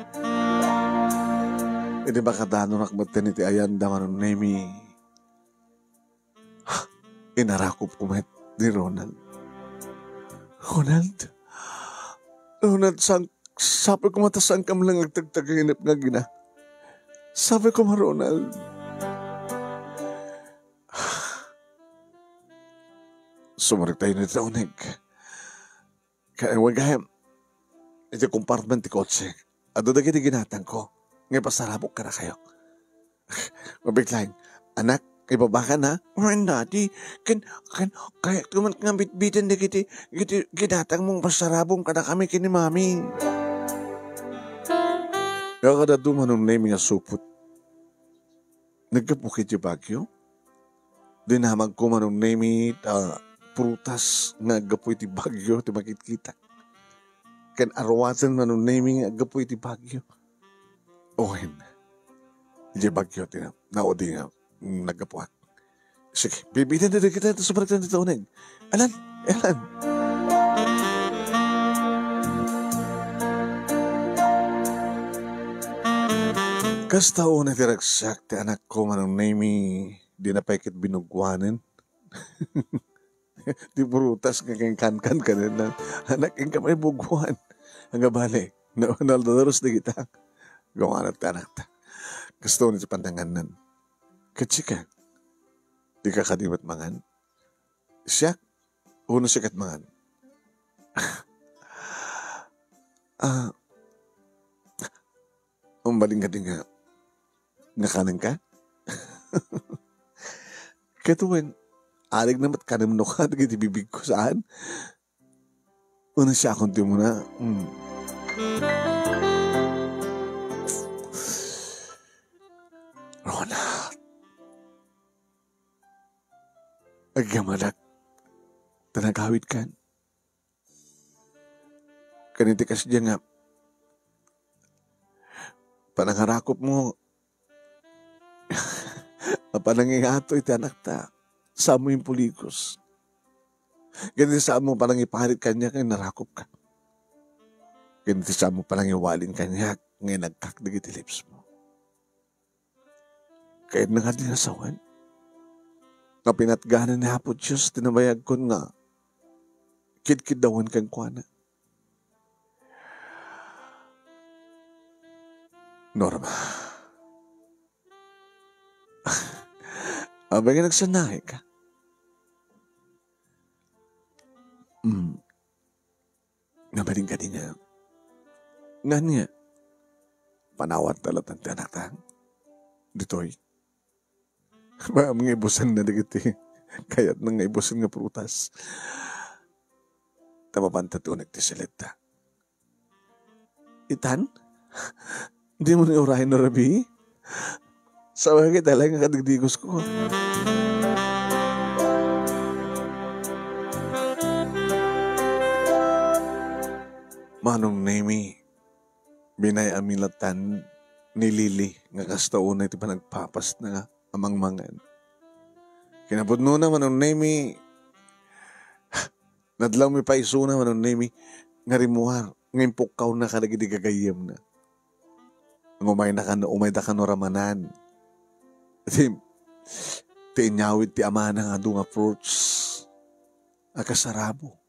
Hindi ba kadano nakmatan iti ayan da manong name inarakop kumet ni Ronald. Ronald, sabi ko matasan kam lang agtagtaginip nga gina. Sabi ko ma, Ronald. Sumarik tayo na taunig. Kaya wagayam, iti compartment ti kotse. Ado dagi di ginatang ko. Ngay pasarabok ka na kayo. Mabiglayin, anak, ibaba ka na? Ren, Daddy, kaya kuman nga bitbitin na kiti ginatang mong pasarabong ka na kami kini Mami. Kaya kada dumanong name nga supot. Nagkapukit yung bagyo. Dinamag ko manong name prutas nga gapoy ti bagyo ti makikita. Kan arawasan manong name nga gapoy ti bagyo. Ohin. Di bagyo ti naudi nga nagapuat. Sige, bibitin na kita ito sa balitan dito unig. Alan. Kastao na tiragsak ti anak ko manong name di na paikit binugwanin. Di brutas nga kang kan ka na anak yung kamay bugwan. Hangga balik. Naldaros na kita. Gawanat ta anak ta. Gusto nito pandanganan. Katsika. Di ka kadimat mangan. Siya. Uno sikat mangan. Umbaling ka din nga. Nakanan ka? Katuwin. Alig namat kanamno ka. Nagiti bibig ko saan. Una siya akong mo na. Ronald. Agyamalak. Tanagawid kan. Kaniti kasi dyan nga. Panangarakop mo. Panangingato iti anak ta. Saan mo yung puligos. Ganito saan mo palang ipahalit kanya kaya narakop ka. Ganito saan mo palang iwalin kanya ngayon nagkakdag iti lips mo. Kahit na nga dinasawan. Nga pinatganan ni Hapot Diyos, tinabayag ko nga, kid-kidawan kang kuwana. Norma. Abay nga nagsanahe ka. Nabaling ka din niya. Nga niya. Panawat talatan ti anak tang. Ditoy. Mga ibusan na digiti. Kaya't nang ibusan nga prutas. Tamapanta tunik ti silita. Itan? Hindi mo na urahin na rabi? Sa bagay talaga nga kadigdigos ko. Manong Nemi, binay amilatan ni Lily nga kastaunay ti panagpapas na nga amang mangan. Kinapudno na Manong Nemi, nadlaw mi paiso na Manong Nemi, nga rimuhar, ngayon pukaw na kalagidi gagayam na. Ang umay da ka no ramanan. Ti inyawid ti amana nga doon nga fruits. Akasarabo.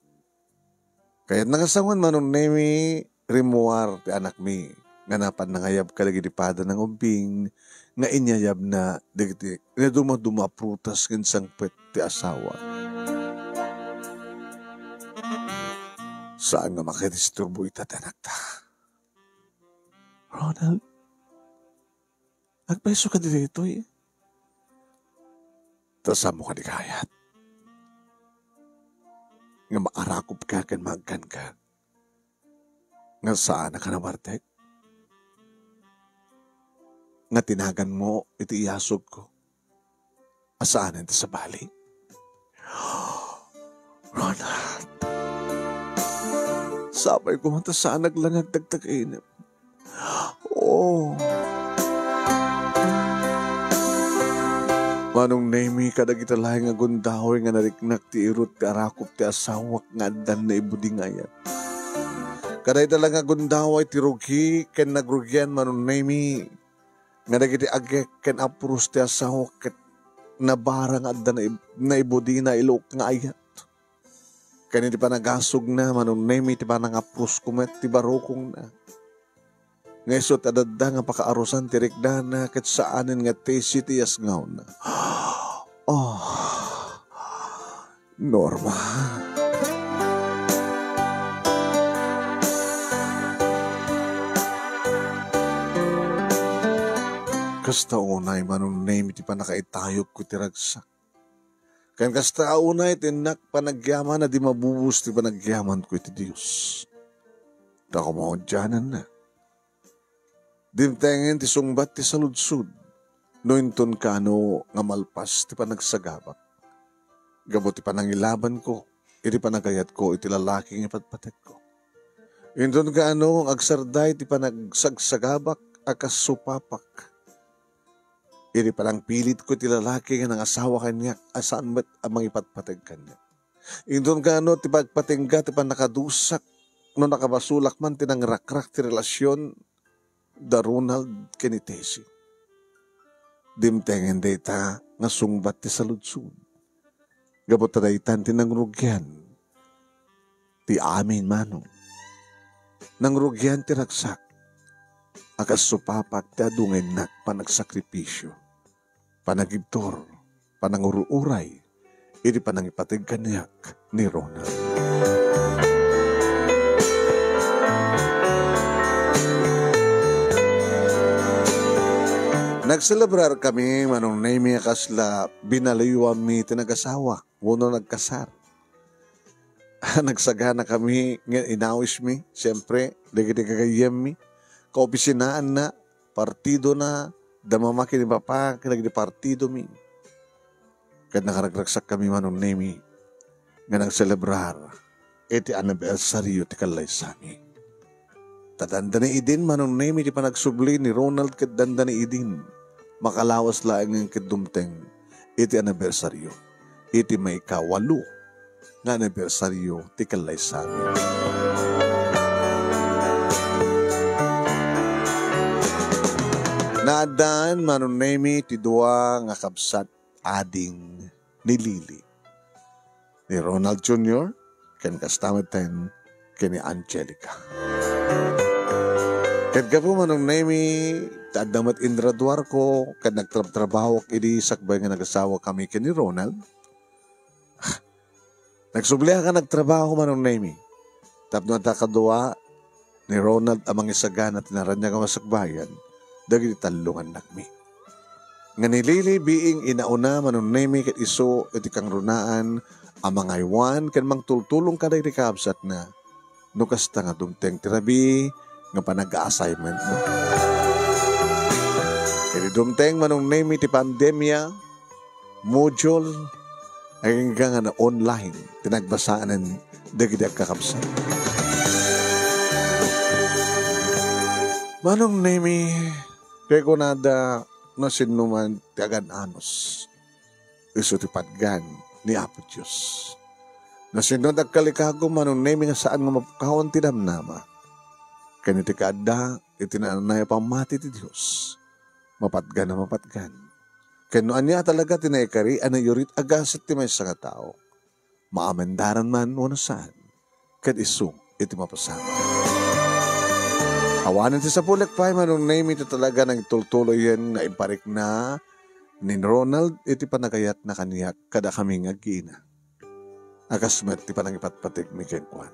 Kaya't nakasangon Manong Nemi, rimuar ti anak mi. Nga napan nangayab kalagidi-pada ng umbing, nga inyayab na, digiti, nga duma prutas kinsang pet ti asawa. Saan nga makidisturbo itatanak ta? Ronald, agpaiso ka dito eh. Tasam mo ka di kayat. Nga maarakop ka kan magkan ka. Nga saan na ka na Bartek? Nga tinagan mo iti iyasog ko. Asaan iti sa bali? Ronald, sabay ko mata saan naglangag dagtag-inip. Oh. Manong Nemi, kadag italahay nga gundahoy nga nariknak ti irot ti arakop ti asawak nga adan na ibudingayat. Kaday talaga gundahoy ti rugi ken nagrugyan Manong Nemi nga nagiti agek ken apurus ti asawak ket nabarang adan na ibudi na ilok nga ayat. Kani ti panagasog na Manong Nemi ti panangapurus kumet ti barokong na. Ngayon adada nga pakaarusan ti rikdana ket saanen nga tesi ti yasngaw na. Oh, Norma. Kasta unay Manong Nemi ti panakaitayog ko ti ragsak. Kan kasta unay tinak panagyaman na di mabubus ti panagyaman ko iti Diyos. Dako mo dyanan na. Dimtengen ti sungbat ti saludsud, no inton kano nga malpas ti panagsagabak. Gabo ti panangilaban ko, iti panagayat ko, iti lalaking ipatpatek ko. Inton kano agsarday ti panagsagsagabak, akas supapak. Iti panang pilit ko ti lalaki nga ng asawa kanya, asaan met amang ipatpatek kanya. Inton kano ti pagpatingga ti panakadusak, no nakabasulak man ti nang rakrak ti relasyon, da Ronald Kenitesi. Dimtengen data nga sungbat ti saludsud. Gabot na daytan ti nangrugyan. Ti amin manong. Nangrugyan ti ragsak. Akas supapak ti adungen nak panagsakripisyo. Panagibtor, pananguruuray, iti panangipatig kanyak ni Ronald. Nagselebrar kami Manong Nemi kasla binalayuan mi tinagasawa. Uno nagkasar. Nagsagana kami nga inawis mi. Siyempre, digiti-gagayam mi. Kaopisinaan na, partido na, damamaki ni Papa, kinagdi partido mi. Kaya nakaragraksak kami Manong Nemi nga nagselebrar iti anibersaryo ti kalaysami. Tadanda ni idin Manong Nemi ti panagsubli ni Ronald ket danda ni idin. Makalawas laeng ng kidumteng iti anibersaryo. Iti may kawalo nga anibersaryo ti kalaysami. Naadan manunemi ti dua nga kabsat ading ni Lily. Ni Ronald Jr. ken kastameten ken ni Angelica. Ken kapo manunemi tadamat indraduar ko ken nagtrabaho idi sakbay nga nagasawa kami ken ni Ronald. Nagsubliha ka nagtrabaho manunemi. Tapno ta kadua ni Ronald amang isagan at tinaranya ka masakbayan. Dagi talungan nakmi. Nga ni Lily being inauna manunemi ket iso iti kang runaan amang aywan ken mangtultulong kada iti kabsat na nukas ta nga dumteng tirabi nga panag-assignment mo. Kaya dumteng manunemi ti pandemya module ay nga na online tinagbasaanan dagi kakabsat. Manong nemi pego nada no sinuman tiagan anos iso ti padgan ni Apo Diyos. Na sinod agkalikago manong nemi nga saan nga mapukahon ti damnama. Kani ti kaada iti nanay pamati ti Diyos. Mapatgan na mapatgan. Kano anya talaga tinaykari ana yurit agasit ti may nga tao. Maamendaran man wano saan. Kad iso iti mapasama. Awanan si sa pulak pa, manong name ito talaga ng tultuloy yan na imparik na ni Ronald, iti panagayat na kaniyak kada kami nga gina. Akasmet, ti panang ipatpatik mi kenkwan.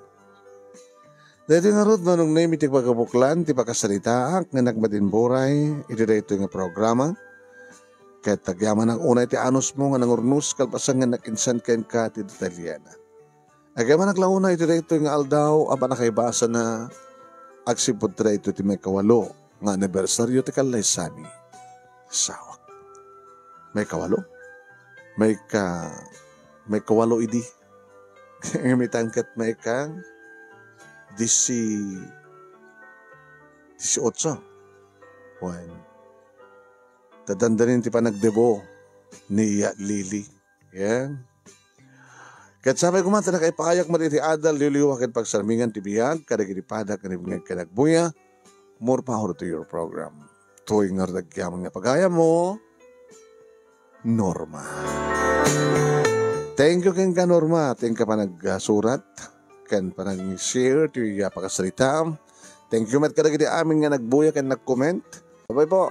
Dahil nga rood, manong name iti pagkabuklan, ti pagkasalita, nga nagmadinburay, iti da ito nga programa. Kaya tagyaman ang una iti anos mo, nga nangurnus, kalpasan nga nakinsan ken ka, ti Italiana. Agyaman naglauna iti da ito nga aldaw, aba nakaibasa na agsipod tira ito ti may kawalo nga anibersaryo ti kalaysani. Sawak. May kawalo? May kawalo idi. May tangkat may kang 18. Juan. Tadandanin ti panagdebo ni Lily. Yan. Kat sabay kumanta na kay pakayak mariti adal, liliwakin pagsarmingan tibiyag, kadagiripadak, kanibingag kanagbuya, more power to your program. Tuwing nardagyaman nga pagaya mo, Norma. Thank you ken ka Norma, thank ka pa nagsurat, ken pa nag-share, tiyo pakasalita. Thank you mat kadagiri amin nga nagbuya ken nag-comment. Bye po.